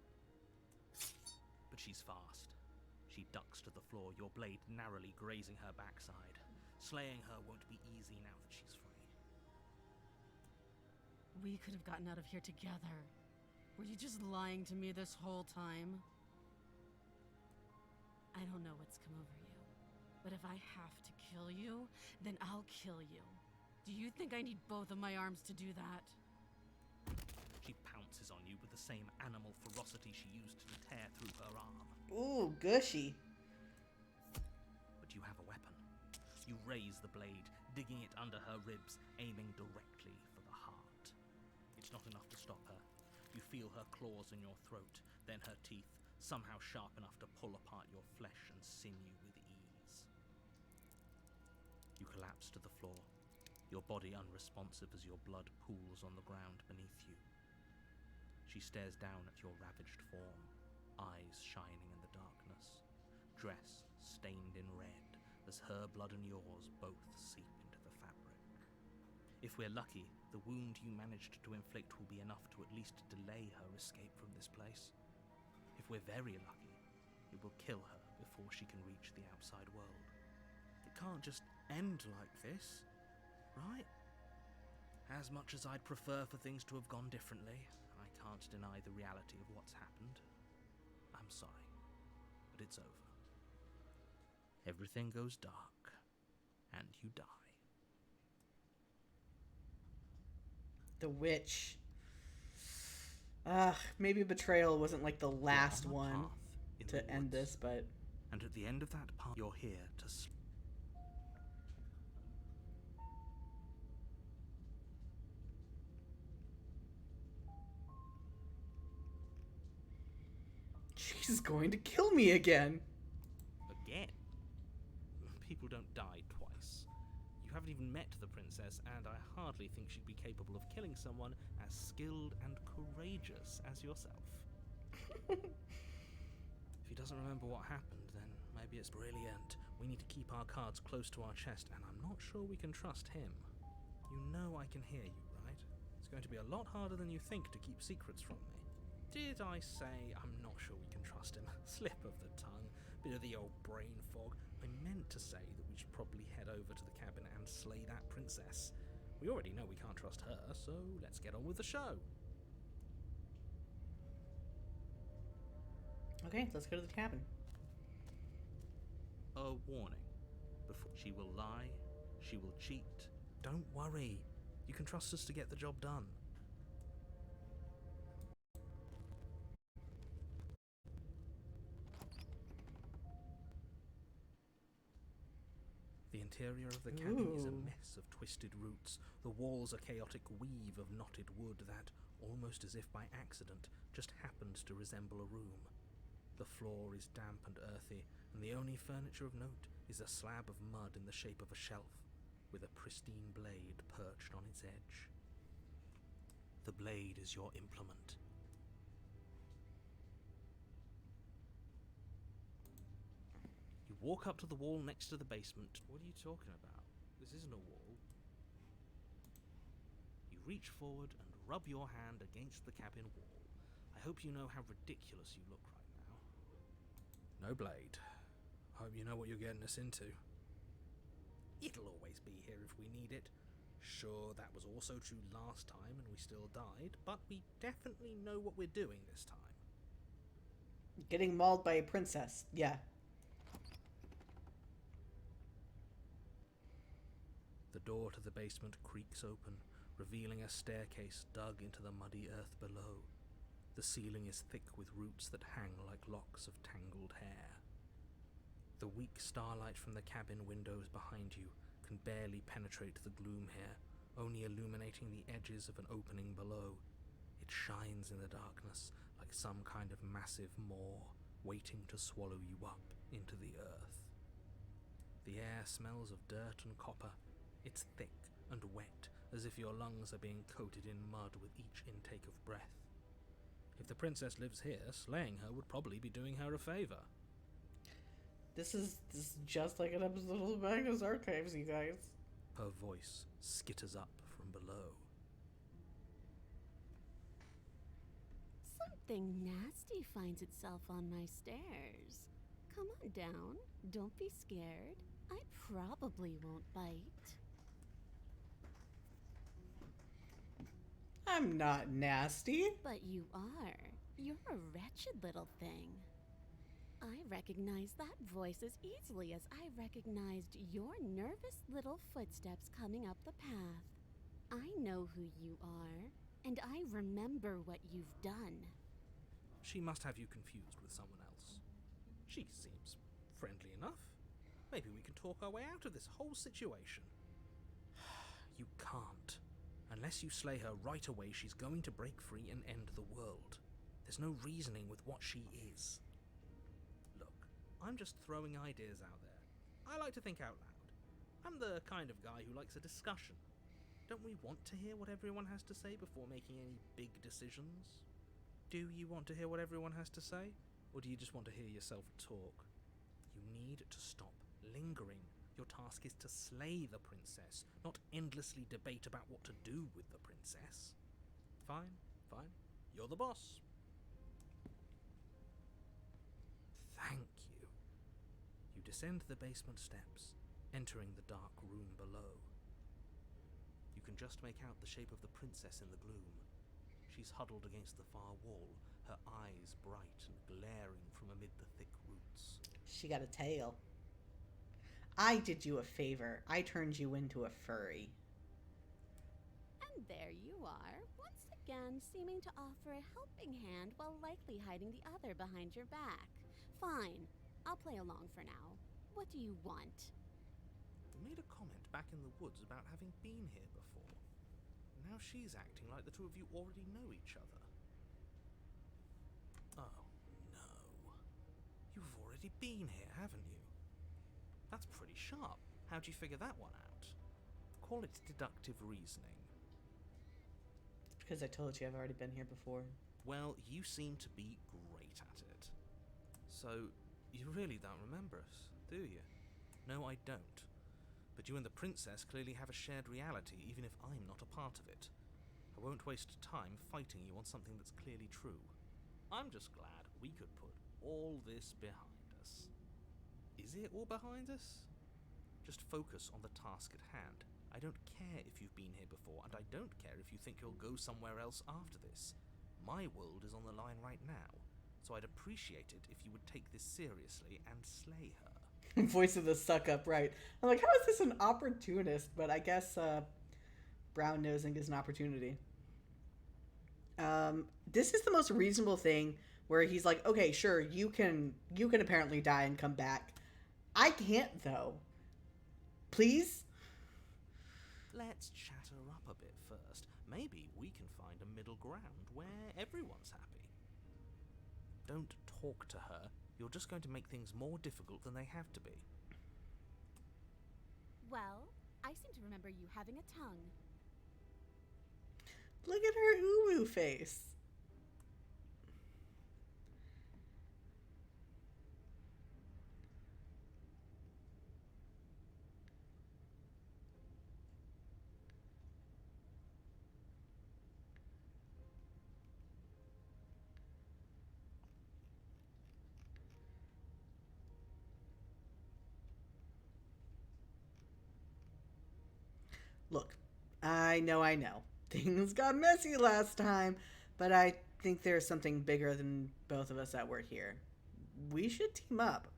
But she's fast. She ducks to the floor, your blade narrowly grazing her backside. Slaying her won't be easy now that she's free. We could have gotten out of here together. Were you just lying to me this whole time? I don't know what's come over you, but if I have to kill you, then I'll kill you. Do you think I need both of my arms to do that? She pounces on you with the same animal ferocity she used to tear through her arm. Ooh, gushy. But you have a weapon. You raise the blade, digging it under her ribs, aiming directly for the heart. It's not enough to stop her. You feel her claws in your throat, then her teeth, somehow sharp enough to pull apart your flesh and sinew with ease. You collapse to the floor, your body unresponsive as your blood pools on the ground beneath you. She stares down at your ravaged form, eyes shining in the darkness, dress stained in red as her blood and yours both seep into the fabric. If we're lucky, the wound you managed to inflict will be enough to at least delay her escape from this place. If we're very lucky, it will kill her before she can reach the outside world. It can't just end like this, right? As much as I'd prefer for things to have gone differently, I can't deny the reality of what's happened. I'm sorry, but it's over. Everything goes dark, and you die. The witch. Maybe betrayal wasn't like the last You're on a one path in to the end woods, this, but and at the end of that path, you're here to she's going to kill me again. again. People don't die twice. You haven't even met the princess, and I hardly think she'd be capable of killing someone as skilled and courageous as yourself. If he doesn't remember what happened, then maybe it's brilliant. We need to keep our cards close to our chest, and I'm not sure we can trust him. You know I can hear you, right? It's going to be a lot harder than you think to keep secrets from me. Did I say I'm not sure we can trust him? Slip of the tongue, bit of the old brain fog. I meant to say that we should probably head over to the cabin and slay that princess. We already know we can't trust her, so let's get on with the show. Okay, let's go to the cabin. A warning. Before she will lie, she will cheat. Don't worry. You can trust us to get the job done. The interior of the cabin is a Ooh. mess of twisted roots. The walls a chaotic weave of knotted wood that, almost as if by accident, just happens to resemble a room. The floor is damp and earthy, and the only furniture of note is a slab of mud in the shape of a shelf, with a pristine blade perched on its edge. The blade is your implement. You walk up to the wall next to the basement. What are you talking about? This isn't a wall. You reach forward and rub your hand against the cabin wall. I hope you know how ridiculous you look right now. No blade. Hope you know what you're getting us into. It'll always be here if we need it. Sure, that was also true last time and we still died, but we definitely know what we're doing this time. Getting mauled by a princess. Yeah. The door to the basement creaks open, revealing a staircase dug into the muddy earth below. The ceiling is thick with roots that hang like locks of tangled hair. The weak starlight from the cabin windows behind you can barely penetrate the gloom here, only illuminating the edges of an opening below. It shines in the darkness like some kind of massive maw waiting to swallow you up into the earth. The air smells of dirt and copper. It's thick and wet, as if your lungs are being coated in mud with each intake of breath. If the princess lives here, slaying her would probably be doing her a favor. This is just like an episode of the Magnus Archives, you guys. Her voice skitters up from below. Something nasty finds itself on my stairs. Come on down. Don't be scared. I probably won't bite. I'm not nasty. But you are. You're a wretched little thing. I recognize that voice as easily as I recognized your nervous little footsteps coming up the path. I know who you are, and I remember what you've done. She must have you confused with someone else. She seems friendly enough. Maybe we can talk our way out of this whole situation. You can't. Unless you slay her right away, she's going to break free and end the world. There's no reasoning with what she is. Look, I'm just throwing ideas out there. I like to think out loud. I'm the kind of guy who likes a discussion. Don't we want to hear what everyone has to say before making any big decisions? Do you want to hear what everyone has to say? Or do you just want to hear yourself talk? You need to stop lingering. Your task is to slay the princess, not endlessly debate about what to do with the princess. Fine, fine. You're the boss. Thank you. You descend the basement steps, entering the dark room below. You can just make out the shape of the princess in the gloom. She's huddled against the far wall, her eyes bright and glaring from amid the thick roots. She got a tail. I did you a favor. I turned you into a furry. And there you are, once again seeming to offer a helping hand while likely hiding the other behind your back. Fine, I'll play along for now. What do you want? You made a comment back in the woods about having been here before. Now she's acting like the two of you already know each other. Oh, no. You've already been here, haven't you? That's pretty sharp. How'd you figure that one out? Call it deductive reasoning. Because I told you I've already been here before. Well, you seem to be great at it. So, you really don't remember us, do you? No, I don't. But you and the princess clearly have a shared reality, even if I'm not a part of it. I won't waste time fighting you on something that's clearly true. I'm just glad we could put all this behind us. Is it all behind us? Just focus on the task at hand. I don't care if you've been here before, and I don't care if you think you'll go somewhere else after this. My world is on the line right now, so I'd appreciate it if you would take this seriously and slay her. Voice of the suck up, right. I'm like, how is this an opportunist? But I guess brown nosing is an opportunity. This is the most reasonable thing where he's like, okay, sure, you can apparently die and come back. I can't, though. Please? Let's chat her up a bit first. Maybe we can find a middle ground where everyone's happy. Don't talk to her. You're just going to make things more difficult than they have to be. Well, I seem to remember you having a tongue. Look at her uwu face. Look, I know, I know. Things got messy last time, but I think there's something bigger than both of us at work here. We should team up.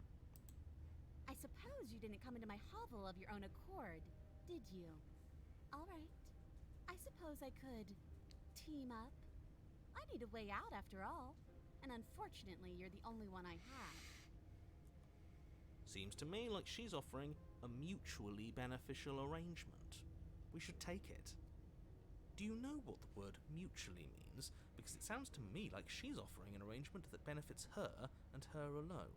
I suppose you didn't come into my hovel of your own accord, did you? Alright. I suppose I could team up. I need a way out after all. And unfortunately, you're the only one I have. Seems to me like she's offering a mutually beneficial arrangement. We should take it. Do you know what the word mutually means? Because it sounds to me like she's offering an arrangement that benefits her and her alone.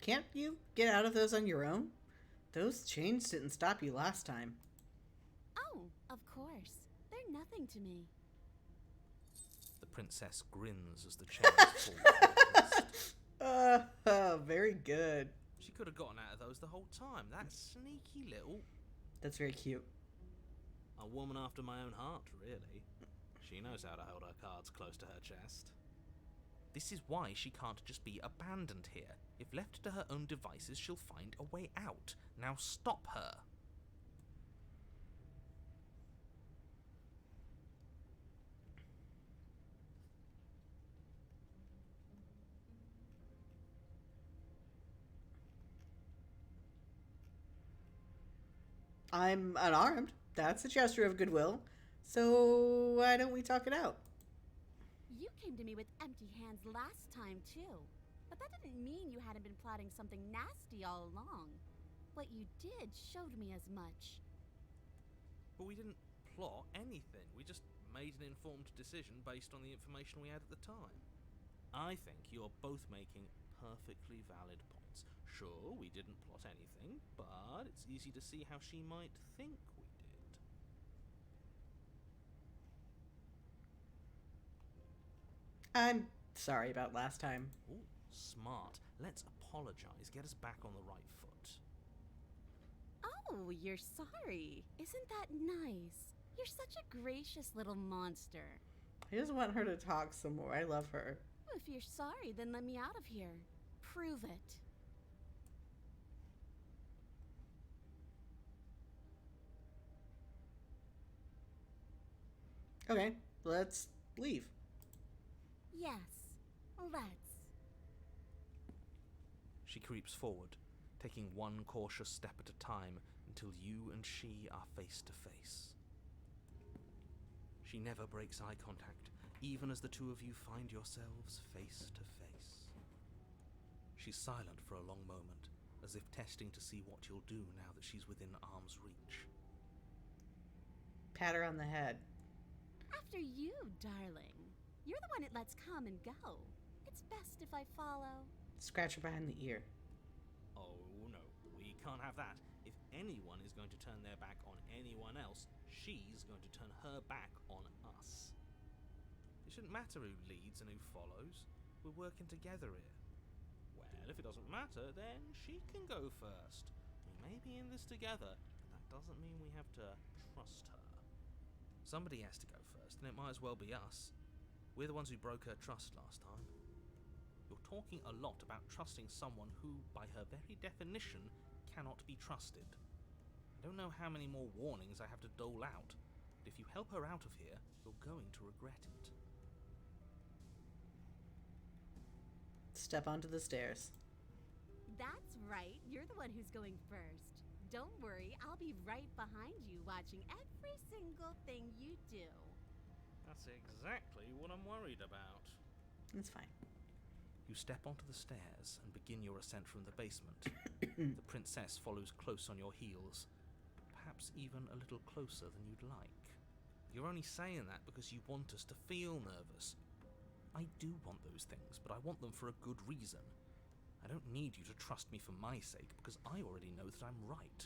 Can't you get out of those on your own? Those chains didn't stop you last time. Oh, of course. They're nothing to me. The princess grins as the chains fall. Very good. She could have gotten out of those the whole time. That sneaky little... That's very cute. A woman after my own heart, really. She knows how to hold her cards close to her chest. This is why she can't just be abandoned here. If left to her own devices, she'll find a way out. Now stop her. I'm unarmed. That's a gesture of goodwill. So why don't we talk it out? You came to me with empty hands last time, too. But that didn't mean you hadn't been plotting something nasty all along. What you did showed me as much. But we didn't plot anything. We just made an informed decision based on the information we had at the time. I think you're both making perfectly valid points. Sure, we didn't plot anything, but it's easy to see how she might think we did. I'm sorry about last time. Ooh, smart. Let's apologize. Get us back on the right foot. Oh, you're sorry. Isn't that nice? You're such a gracious little monster. I just want her to talk some more. I love her. If you're sorry, then let me out of here. Prove it. Okay, let's leave. Yes, let's. She creeps forward, taking one cautious step at a time until you and she are face to face. She never breaks eye contact, even as the two of you find yourselves face to face. She's silent for a long moment, as if testing to see what you'll do now that she's within arm's reach. Pat her on the head. After you, darling. You're the one it lets come and go. It's best if I follow. Scratch her behind the ear. Oh no, we can't have that. If anyone is going to turn their back on anyone else, she's going to turn her back on us. It shouldn't matter who leads and who follows. We're working together here. Well, if it doesn't matter, then she can go first. We may be in this together, but that doesn't mean we have to trust her. Somebody has to go first, and it might as well be us. We're the ones who broke her trust last time. You're talking a lot about trusting someone who, by her very definition, cannot be trusted. I don't know how many more warnings I have to dole out, but if you help her out of here, you're going to regret it. Step onto the stairs. That's right. You're the one who's going first. Don't worry, I'll be right behind you watching every single thing you do. That's exactly what I'm worried about. It's fine. You step onto the stairs and begin your ascent from the basement. The princess follows close on your heels, perhaps even a little closer than you'd like. You're only saying that because you want us to feel nervous. I do want those things, but I want them for a good reason. I don't need you to trust me for my sake, because I already know that I'm right.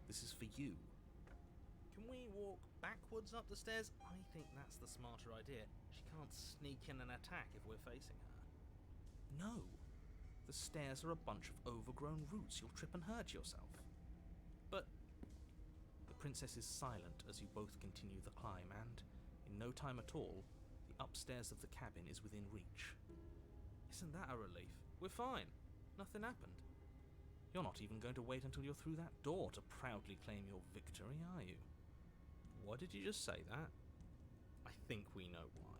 This is for you. Can we walk backwards up the stairs? I think that's the smarter idea. She can't sneak in and attack if we're facing her. No. The stairs are a bunch of overgrown roots. You'll trip and hurt yourself. But the princess is silent as you both continue the climb, and in no time at all, the upstairs of the cabin is within reach. Isn't that a relief? We're fine. Nothing happened. You're not even going to wait until you're through that door to proudly claim your victory, are you? Why did you just say that? I think we know why.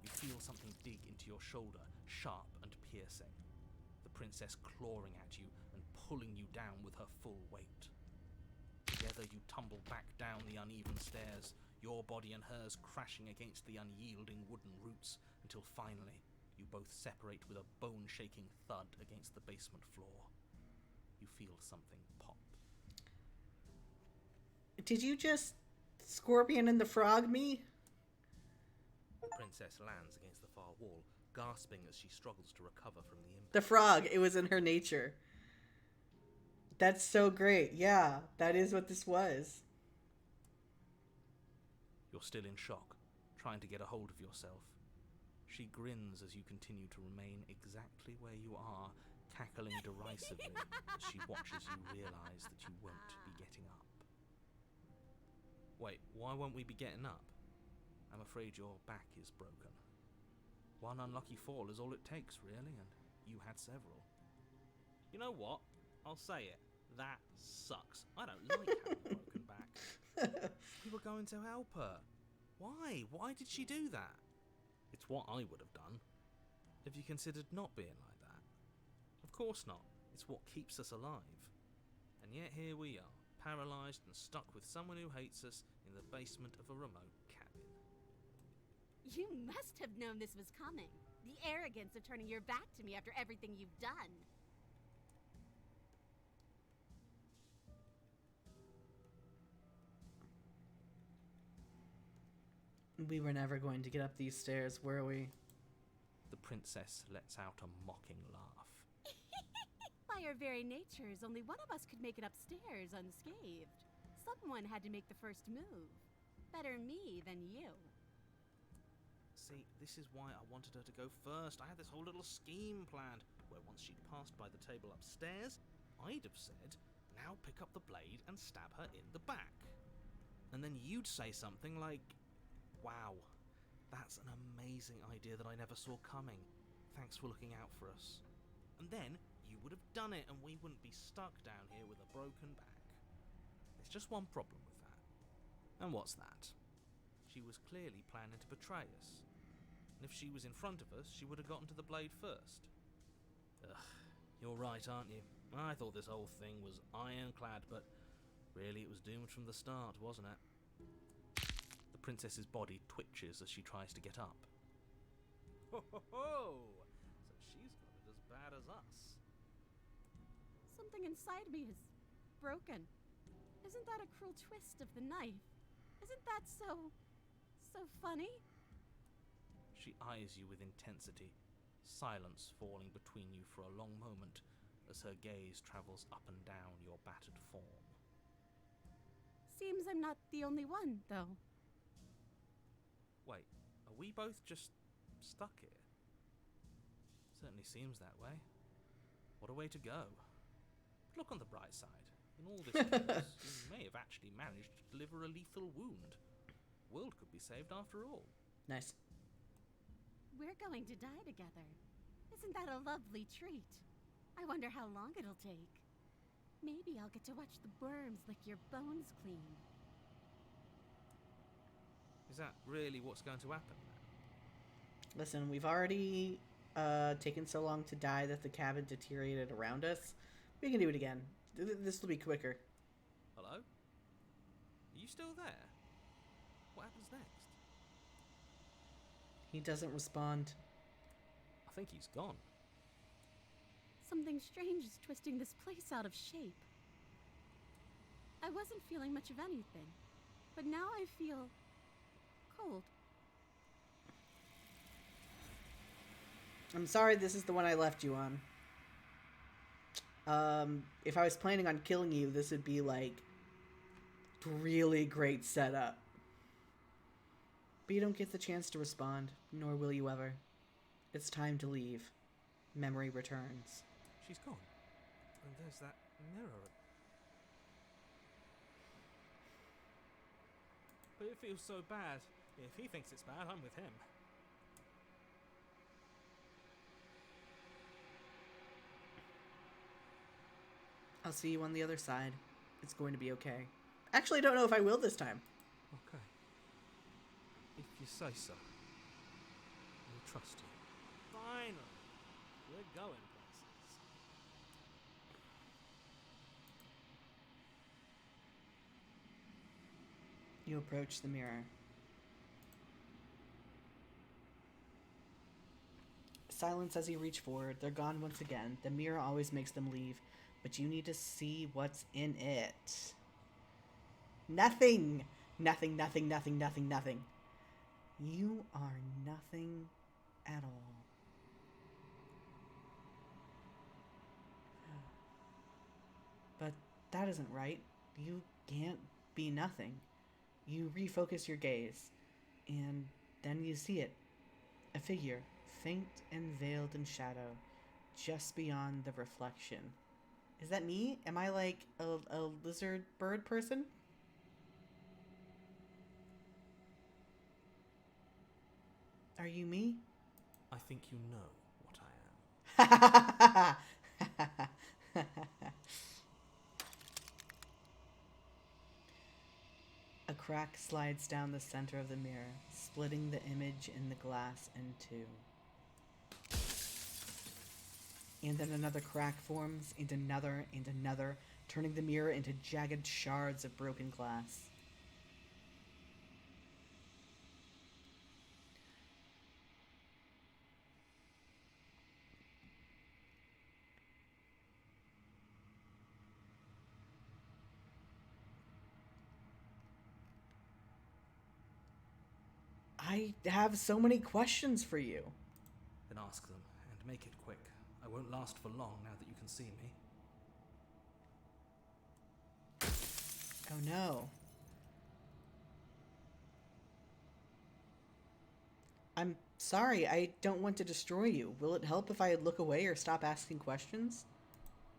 You feel something dig into your shoulder, sharp and piercing. The princess clawing at you and pulling you down with her full weight. Together you tumble back down the uneven stairs, your body and hers crashing against the unyielding wooden roots, until finally you both separate with a bone-shaking thud against the basement floor. You feel something pop. Did you just Scorpion and the Frog me? The princess lands against the far wall, gasping as she struggles to recover from the impact. The frog, it was in her nature. That's so great. Yeah, that is what this was. You're still in shock, trying to get a hold of yourself. She grins as you continue to remain exactly where you are, cackling derisively as she watches you realise that you won't be getting up. Wait, why won't we be getting up? I'm afraid your back is broken. One unlucky fall is all it takes, really, and you had several. You know what? I'll say it. That sucks. I don't like having a broken back. We were going to help her. Why? Why did she do that? It's what I would have done. Have you considered not being like that? Of course not. It's what keeps us alive. And yet here we are, paralysed and stuck with someone who hates us in the basement of a remote cabin. You must have known this was coming. The arrogance of turning your back to me after everything you've done. We were never going to get up these stairs, were we? The princess lets out a mocking laugh. By our very natures, only one of us could make it upstairs unscathed. Someone had to make the first move. Better me than you. See, this is why I wanted her to go first. I had this whole little scheme planned, where once she'd passed by the table upstairs, I'd have said, now pick up the blade and stab her in the back. And then you'd say something like, wow, that's an amazing idea that I never saw coming. Thanks for looking out for us. And then you would have done it and we wouldn't be stuck down here with a broken back. There's just one problem with that. And what's that? She was clearly planning to betray us. And if she was in front of us, she would have gotten to the blade first. Ugh, you're right, aren't you? I thought this whole thing was ironclad, but really it was doomed from the start, wasn't it? The princess's body twitches as she tries to get up. Ho ho ho! So she's got it as bad as us. Something inside me is broken. Isn't that a cruel twist of the knife? Isn't that so funny? She eyes you with intensity, silence falling between you for a long moment as her gaze travels up and down your battered form. Seems I'm not the only one, though. Wait, are we both just stuck here? Certainly seems that way. What a way to go. But look on the bright side. In all this chaos, you may have actually managed to deliver a lethal wound. The world could be saved after all. Nice. We're going to die together. Isn't that a lovely treat? I wonder how long it'll take. Maybe I'll get to watch the worms lick your bones clean. Is that really what's going to happen? Listen, we've already taken so long to die that the cabin deteriorated around us. We can do it again. This will be quicker. Hello? Are you still there? What happens next? He doesn't respond. I think he's gone. Something strange is twisting this place out of shape. I wasn't feeling much of anything, but now I feel cold. I'm sorry this is the one I left you on. If I was planning on killing you, this would be like really great setup. But you don't get the chance to respond, nor will you ever. It's time to leave. Memory returns. She's gone. And there's that mirror. But it feels so bad. If he thinks it's bad, I'm with him. I'll see you on the other side. It's going to be okay. Actually, I don't know if I will this time. Okay. If you say so. I'll trust you. Finally. We're going places. You approach the mirror. Silence as you reach forward. They're gone once again. The mirror always makes them leave, but you need to see what's in it. Nothing. Nothing, nothing, nothing, nothing, nothing. You are nothing at all. But that isn't right. You can't be nothing. You refocus your gaze, and then you see it. A figure, faint and veiled in shadow, just beyond the reflection. Is that me? Am I like a lizard bird person? Are you me? I think you know what I am. A crack slides down the center of the mirror, splitting the image in the glass in two. And then another crack forms, and another, turning the mirror into jagged shards of broken glass. I have so many questions for you. Then ask them, and make it quick. I won't last for long now that you can see me. Oh no. I'm sorry, I don't want to destroy you. Will it help if I look away or stop asking questions?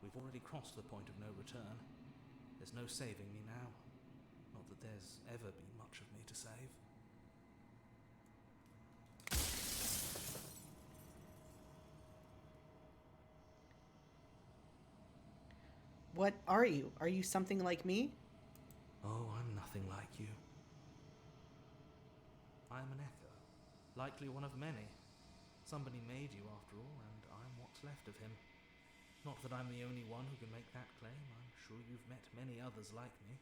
We've already crossed the point of no return. There's no saving me now. Not that there's ever been much of me to save. What are you? Are you something like me? Oh, I'm nothing like you. I am an echo, likely one of many. Somebody made you after all, and I'm what's left of him. Not that I'm the only one who can make that claim. I'm sure you've met many others like me.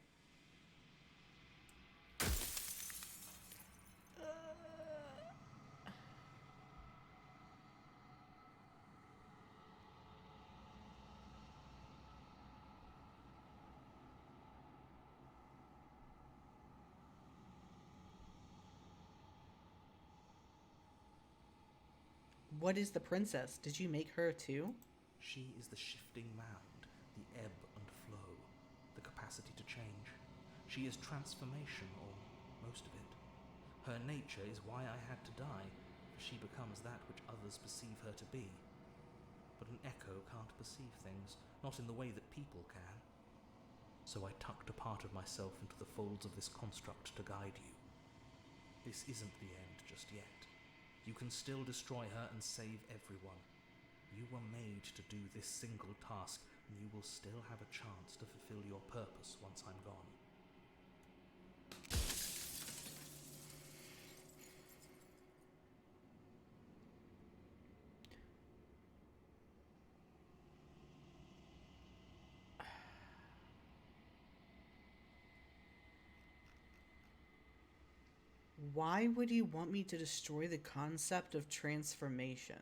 What is the princess? Did you make her too? She is the shifting mound, the ebb and flow, the capacity to change. She is transformation, or most of it. Her nature is why I had to die, for she becomes that which others perceive her to be. But an echo can't perceive things, not in the way that people can. So I tucked a part of myself into the folds of this construct to guide you. This isn't the end just yet. You can still destroy her and save everyone. You were made to do this single task, and you will still have a chance to fulfill your purpose once I'm gone. Why would you want me to destroy the concept of transformation?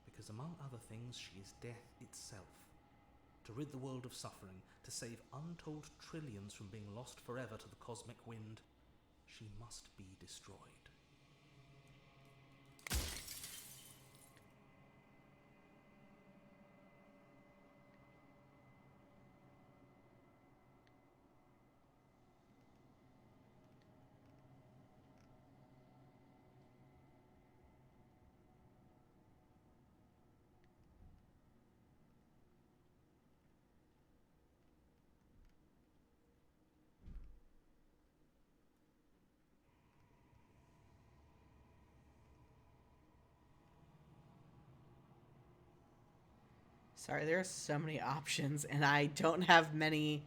Because among other things, she is death itself. To rid the world of suffering, to save untold trillions from being lost forever to the cosmic wind, she must be destroyed. Sorry, there are so many options, and I don't have many.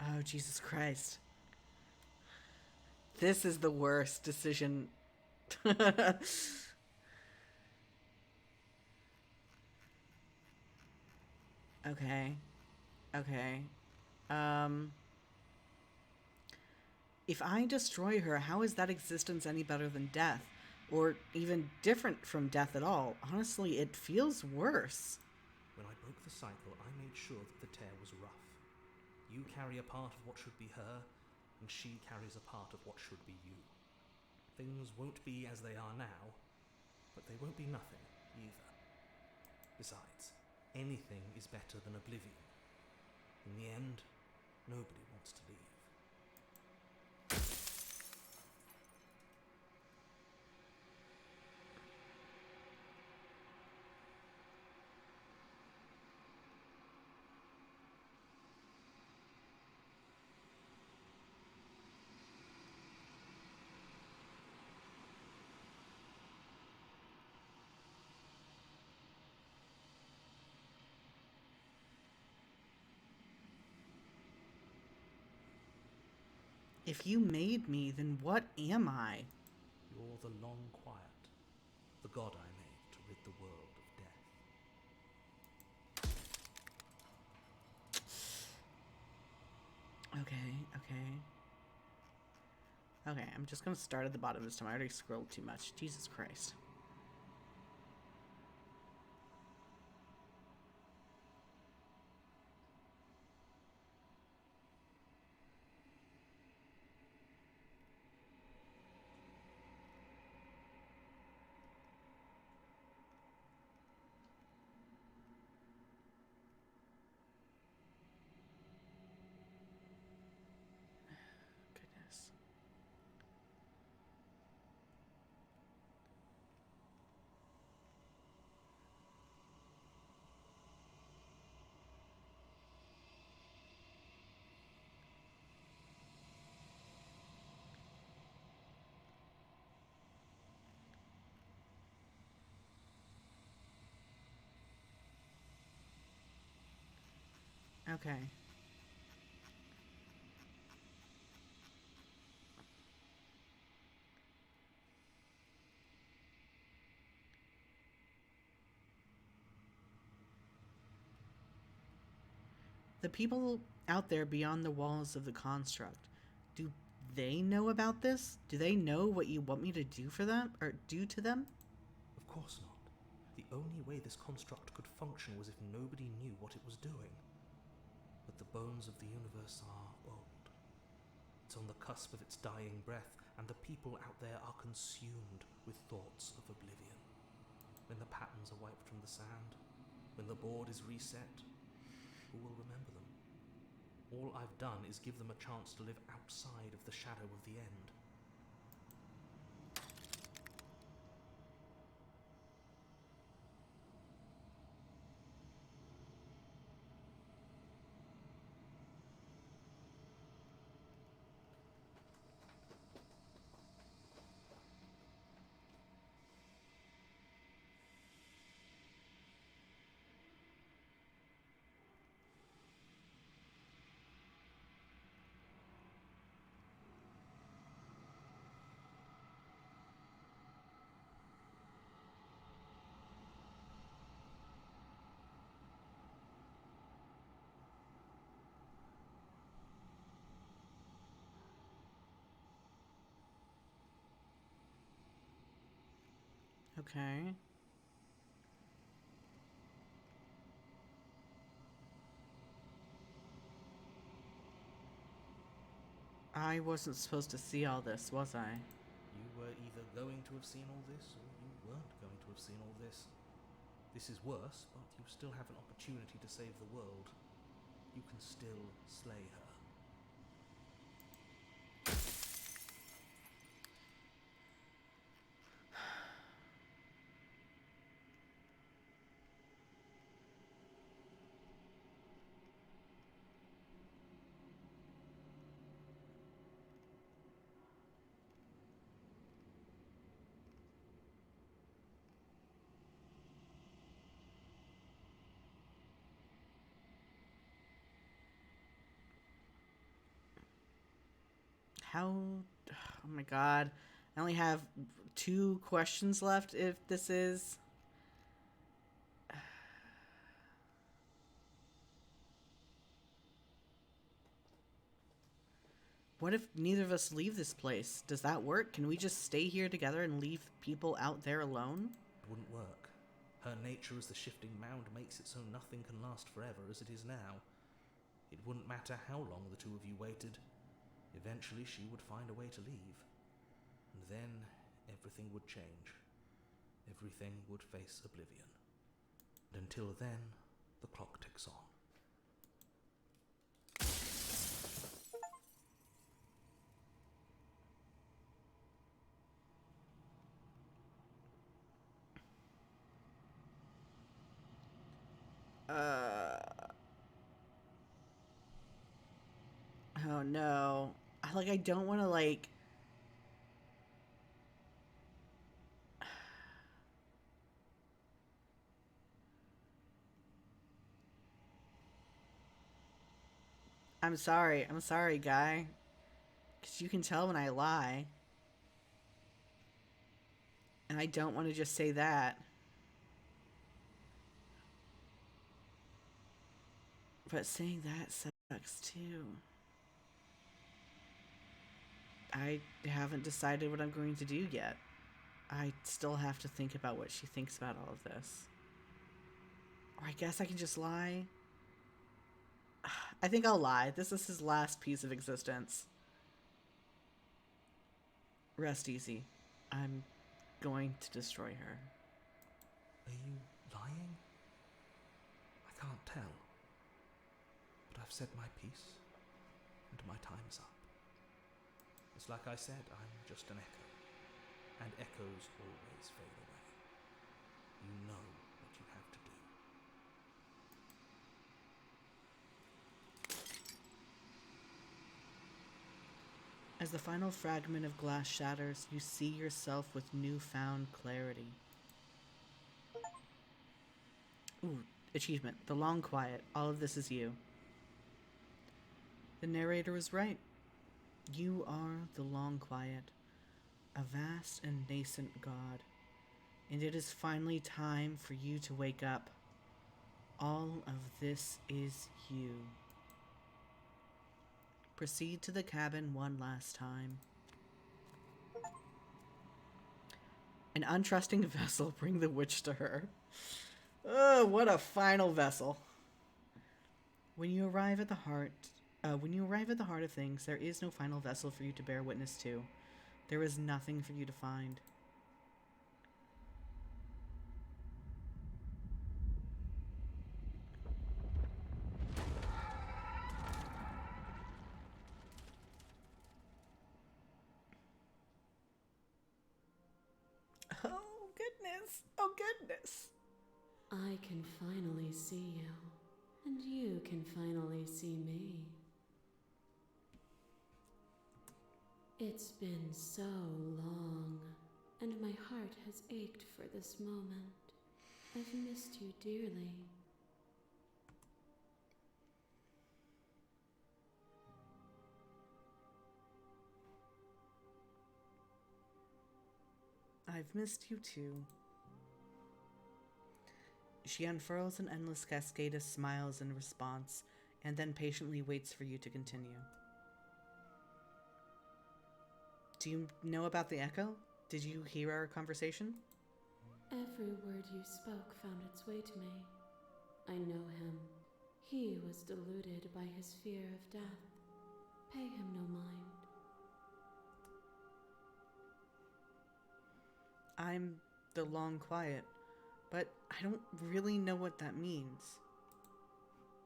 Oh, Jesus Christ. This is the worst decision. Okay. Okay. Um, if I destroy her, how is that existence any better than death? Or even different from death at all? Honestly, it feels worse. When I broke the cycle, I made sure that the tear was rough. You carry a part of what should be her, and she carries a part of what should be you. Things won't be as they are now, but they won't be nothing either. Besides, anything is better than oblivion. In the end, nobody wants to leave. If you made me, then what am I? You're the long quiet, the god I made to rid the world of death. Okay, okay. Okay, I'm just gonna start at the bottom this time. I already scrolled too much. Jesus Christ. Goodness. Okay. The people out there beyond the walls of the construct, do they know about this? Do they know what you want me to do for them or do to them? Of course not. The only way this construct could function was if nobody knew what it was doing. But the bones of the universe are old. It's on the cusp of its dying breath, and the people out there are consumed with thoughts of oblivion. When the patterns are wiped from the sand, when the board is reset, who will remember them? All I've done is give them a chance to live outside of the shadow of the end. Okay. I wasn't supposed to see all this, was I? You were either going to have seen all this, or you weren't going to have seen all this. This is worse, but you still have an opportunity to save the world. You can still slay her. How... Oh my god. I only have 2 questions left if this is... What if neither of us leave this place? Does that work? Can we just stay here together and leave people out there alone? It wouldn't work. Her nature as the shifting mound makes it so nothing can last forever as it is now. It wouldn't matter how long the two of you waited. Eventually she would find a way to leave. And then everything would change. Everything would face oblivion. And until then, the clock ticks on. Oh no. I don't want to I'm sorry, guy. 'Cause you can tell when I lie. And I don't want to just say that. But saying that sucks too. I haven't decided what I'm going to do yet. I still have to think about what she thinks about all of this. Or I guess I can just lie. I think I'll lie. This is his last piece of existence. Rest easy. I'm going to destroy her. Are you lying? I can't tell. But I've said my piece, and my time's up. It's like I said, I'm just an echo, and echoes always fade away. You know what you have to do. As the final fragment of glass shatters, you see yourself with newfound clarity. Ooh, achievement. The Long Quiet. All of this is you. The narrator was right. You are the Long Quiet, a vast and nascent god, and it is finally time for you to wake up. All of this is you. Proceed to the cabin one last time. An untrusting vessel, bring the witch to her. Oh, what a final vessel. When you arrive at the heart of things, there is no final vessel for you to bear witness to. There is nothing for you to find. Oh, goodness. Oh, goodness. I can finally see you, and you can finally see me. It's been so long, and my heart has ached for this moment. I've missed you dearly. I've missed you too. She unfurls an endless cascade of smiles in response, and then patiently waits for you to continue. Do you know about the echo? Did you hear our conversation? Every word you spoke found its way to me. I know him. He was deluded by his fear of death. Pay him no mind. I'm the Long Quiet, but I don't really know what that means.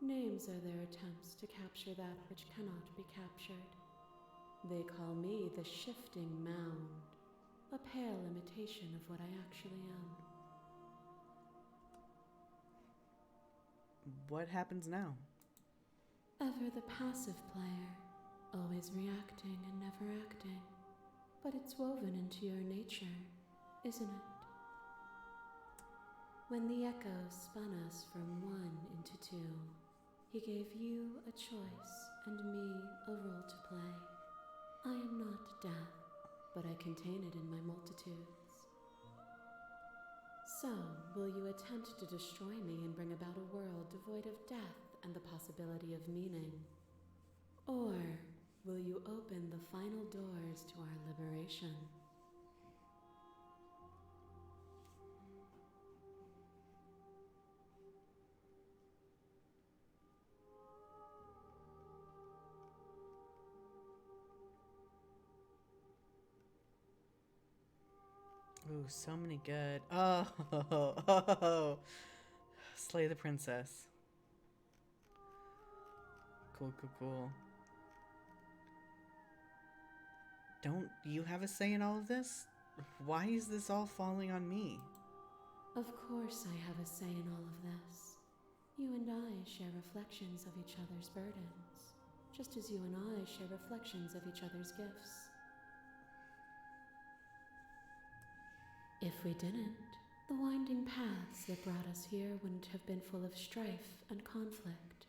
Names are their attempts to capture that which cannot be captured. They call me the Shifting Mound, a pale imitation of what I actually am. What happens now? Ever the passive player, always reacting and never acting. But it's woven into your nature, isn't it? When the echo spun us from one into two, he gave you a choice and me a role to play. I am not death, but I contain it in my multitudes. So, will you attempt to destroy me and bring about a world devoid of death and the possibility of meaning? Or will you open the final doors to our liberation? Ooh, so many good. Oh, Slay the Princess. Cool, cool, cool. Don't you have a say in all of this? Why is this all falling on me? Of course I have a say in all of this. You and I share reflections of each other's burdens, just as you and I share reflections of each other's gifts. If we didn't, the winding paths that brought us here wouldn't have been full of strife and conflict.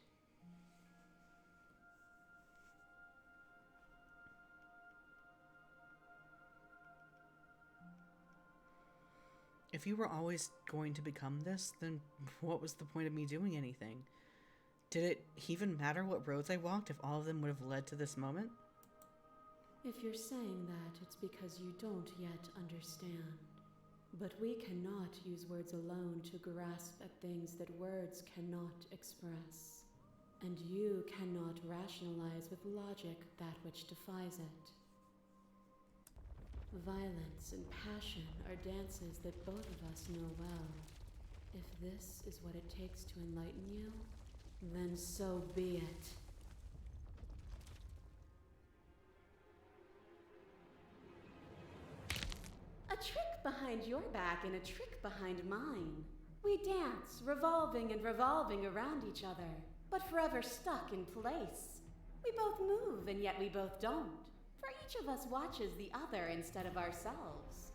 If you were always going to become this, then what was the point of me doing anything? Did it even matter what roads I walked if all of them would have led to this moment? If you're saying that, it's because you don't yet understand. But we cannot use words alone to grasp at things that words cannot express. And you cannot rationalize with logic that which defies it. Violence and passion are dances that both of us know well. If this is what it takes to enlighten you, then so be it. A trick behind your back and a trick behind mine. We dance, revolving and revolving around each other, but forever stuck in place. We both move, and yet we both don't. For each of us watches the other instead of ourselves.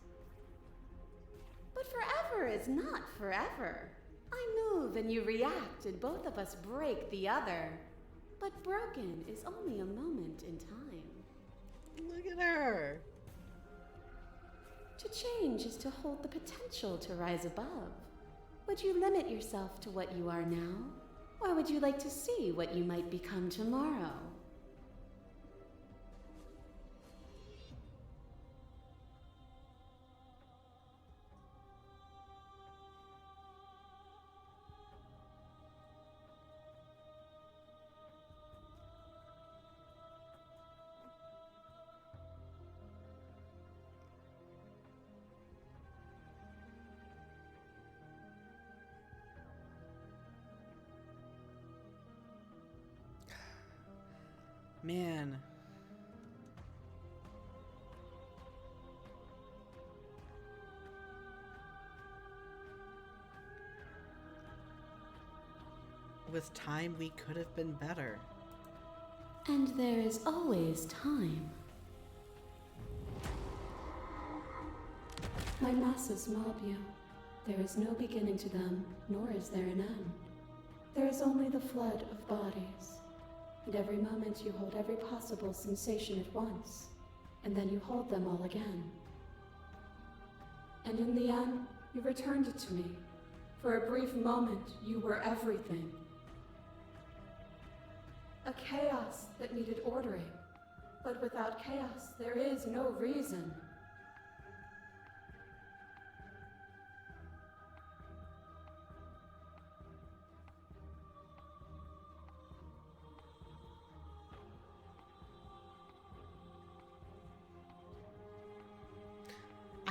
But forever is not forever. I move and you react, and both of us break the other. But broken is only a moment in time. Look at her! To change is to hold the potential to rise above. Would you limit yourself to what you are now? Or would you like to see what you might become tomorrow? Man. With time, we could have been better. And there is always time. My masses mob you. There is no beginning to them, nor is there an end. There is only the flood of bodies. And every moment you hold every possible sensation at once, and then you hold them all again. And in the end, you returned it to me. For a brief moment, you were everything. A chaos that needed ordering. But without chaos, there is no reason.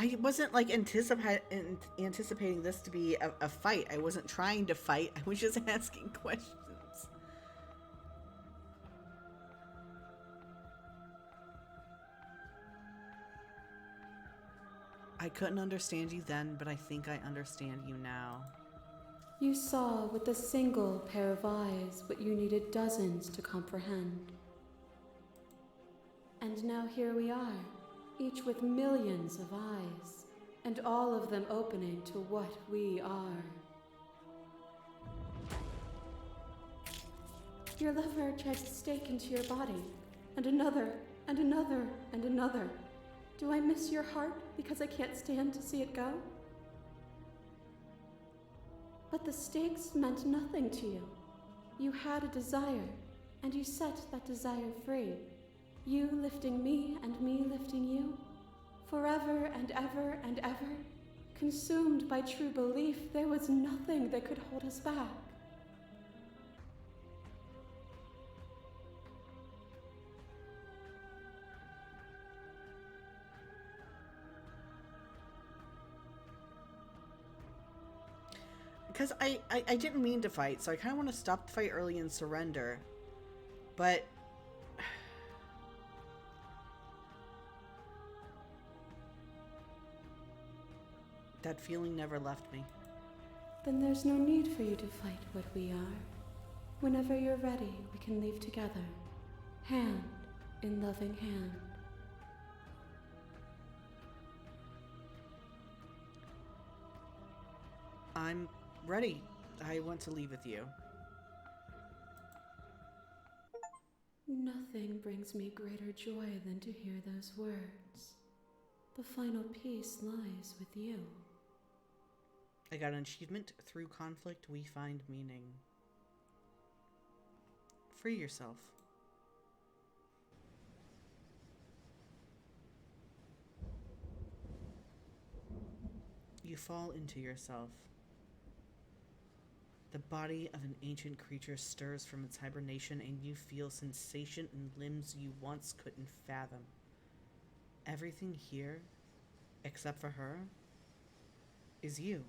I wasn't like anticipating this to be a fight. I wasn't trying to fight. I was just asking questions. I couldn't understand you then, but I think I understand you now. You saw with a single pair of eyes what you needed dozens to comprehend. And now here we are, each with millions of eyes, and all of them opening to what we are. Your lover tried to stake into your body, and another and another and another. Do I miss your heart because I can't stand to see it go? But the stakes meant nothing to you. You had a desire, and you set that desire free. You lifting me and me lifting you. Forever and ever and ever. Consumed by true belief, there was nothing that could hold us back. Because I didn't mean to fight, so I kind of want to stop the fight early and surrender. But... that feeling never left me. Then there's no need for you to fight what we are. Whenever you're ready, we can leave together. Hand in loving hand. I'm ready. I want to leave with you. Nothing brings me greater joy than to hear those words. The final piece lies with you. I got an achievement. Through conflict, we find meaning. Free yourself. You fall into yourself. The body of an ancient creature stirs from its hibernation, and you feel sensation in limbs you once couldn't fathom. Everything here, except for her, is you.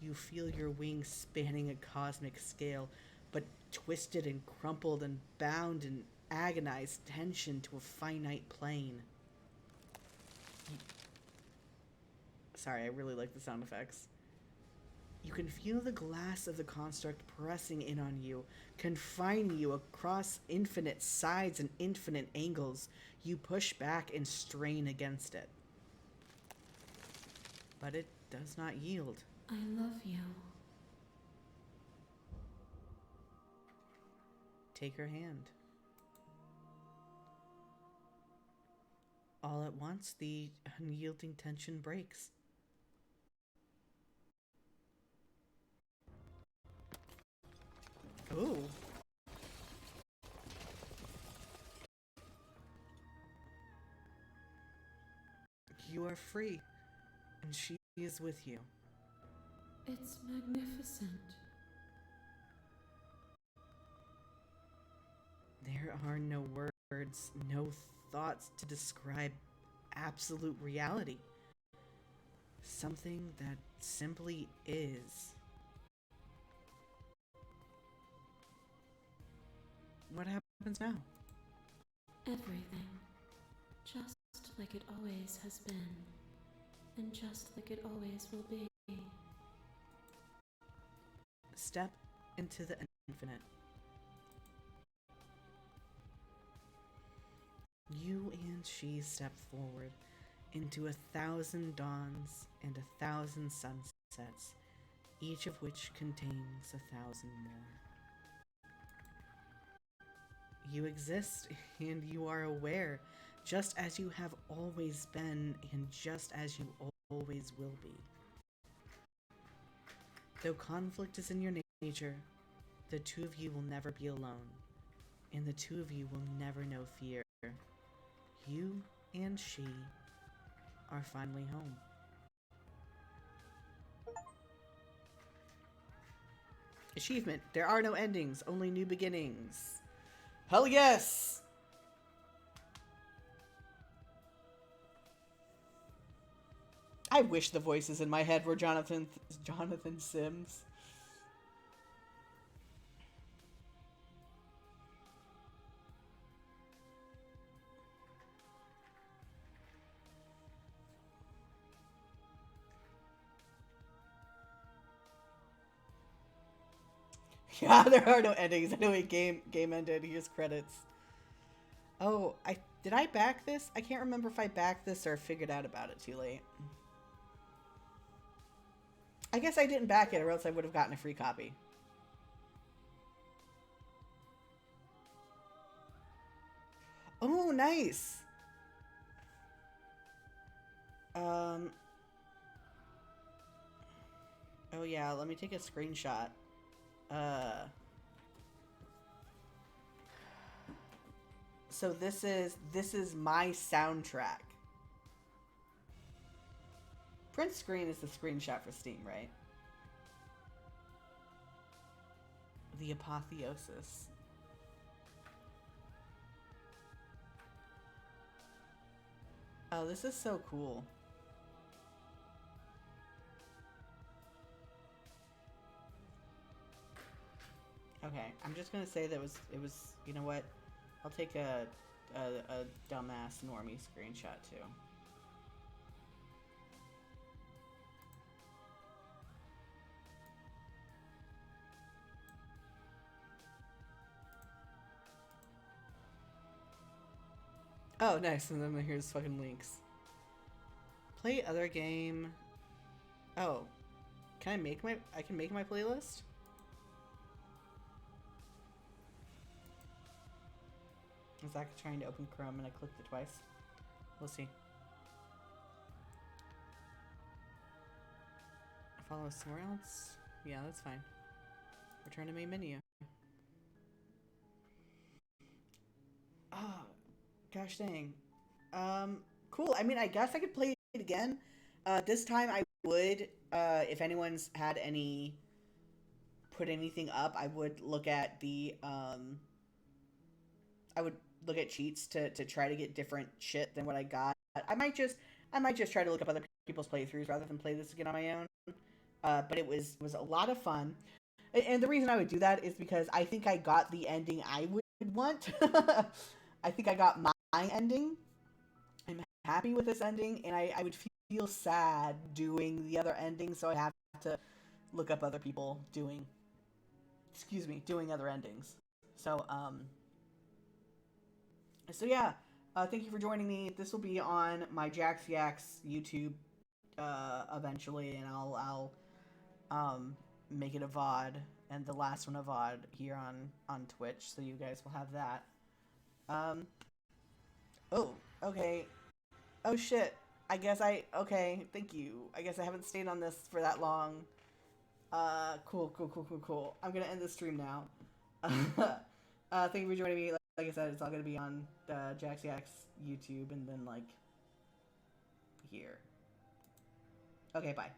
You feel your wings spanning a cosmic scale, but twisted and crumpled and bound in agonized tension to a finite plane. Sorry, I really like the sound effects. You can feel the glass of the construct pressing in on you, confining you across infinite sides and infinite angles. You push back and strain against it. But it does not yield. I love you. Take her hand. All at once, the unyielding tension breaks. Ooh. You are free, and she is with you. It's magnificent. There are no words, no thoughts to describe absolute reality. Something that simply is. What happens now? Everything. Just like it always has been. And just like it always will be. Step into the infinite. You and she step forward into 1,000 dawns and 1,000 sunsets, each of which contains 1,000 more. You exist, and you are aware, just as you have always been, and just as you always will be. Though conflict is in your nature, the two of you will never be alone, and the two of you will never know fear. You and she are finally home. Achievement: there are no endings, only new beginnings. Hell yes! I wish the voices in my head were Jonathan Sims. Yeah, there are no endings. Anyway, game ended. Here's credits. Oh, did I back this? I can't remember if I backed this or figured out about it too late. I guess I didn't back it, or else I would have gotten a free copy. Oh, nice. Oh yeah, let me take a screenshot. So this is my soundtrack. Print screen is the screenshot for Steam, right? The Apotheosis. Oh, this is so cool. Okay, I'm just gonna say that it was, you know what? I'll take a dumbass normie screenshot too. Oh, nice. And then here's fucking links. Play other game. Oh, can I make my? I can make my playlist. Is that trying to open Chrome and I clicked it twice? We'll see. Follow somewhere else? Yeah, that's fine. Return to main menu. Oh, gosh dang. Cool. I mean, I guess I could play it again. This time I would, if anyone's had any, put anything up, I would look at the, I would look at cheats to try to get different shit than what I got. I might just try to look up other people's playthroughs rather than play this again on my own. But it was a lot of fun. And the reason I would do that is because I think I got the ending I would want. I think I got my ending. I'm happy with this ending, and I would feel sad doing the other ending, so I have to look up other people doing other endings. So, yeah, thank you for joining me. This will be on my Jax Yaks YouTube eventually, and I'll make it a VOD, and the last one a VOD here on Twitch, so you guys will have that. Oh, okay. Oh shit. Okay, thank you. I guess I haven't stayed on this for that long. Cool. I'm gonna end the stream now. Thank you for joining me. Like I said, it's all gonna be on Jax Yaks YouTube and then like here. Okay, bye.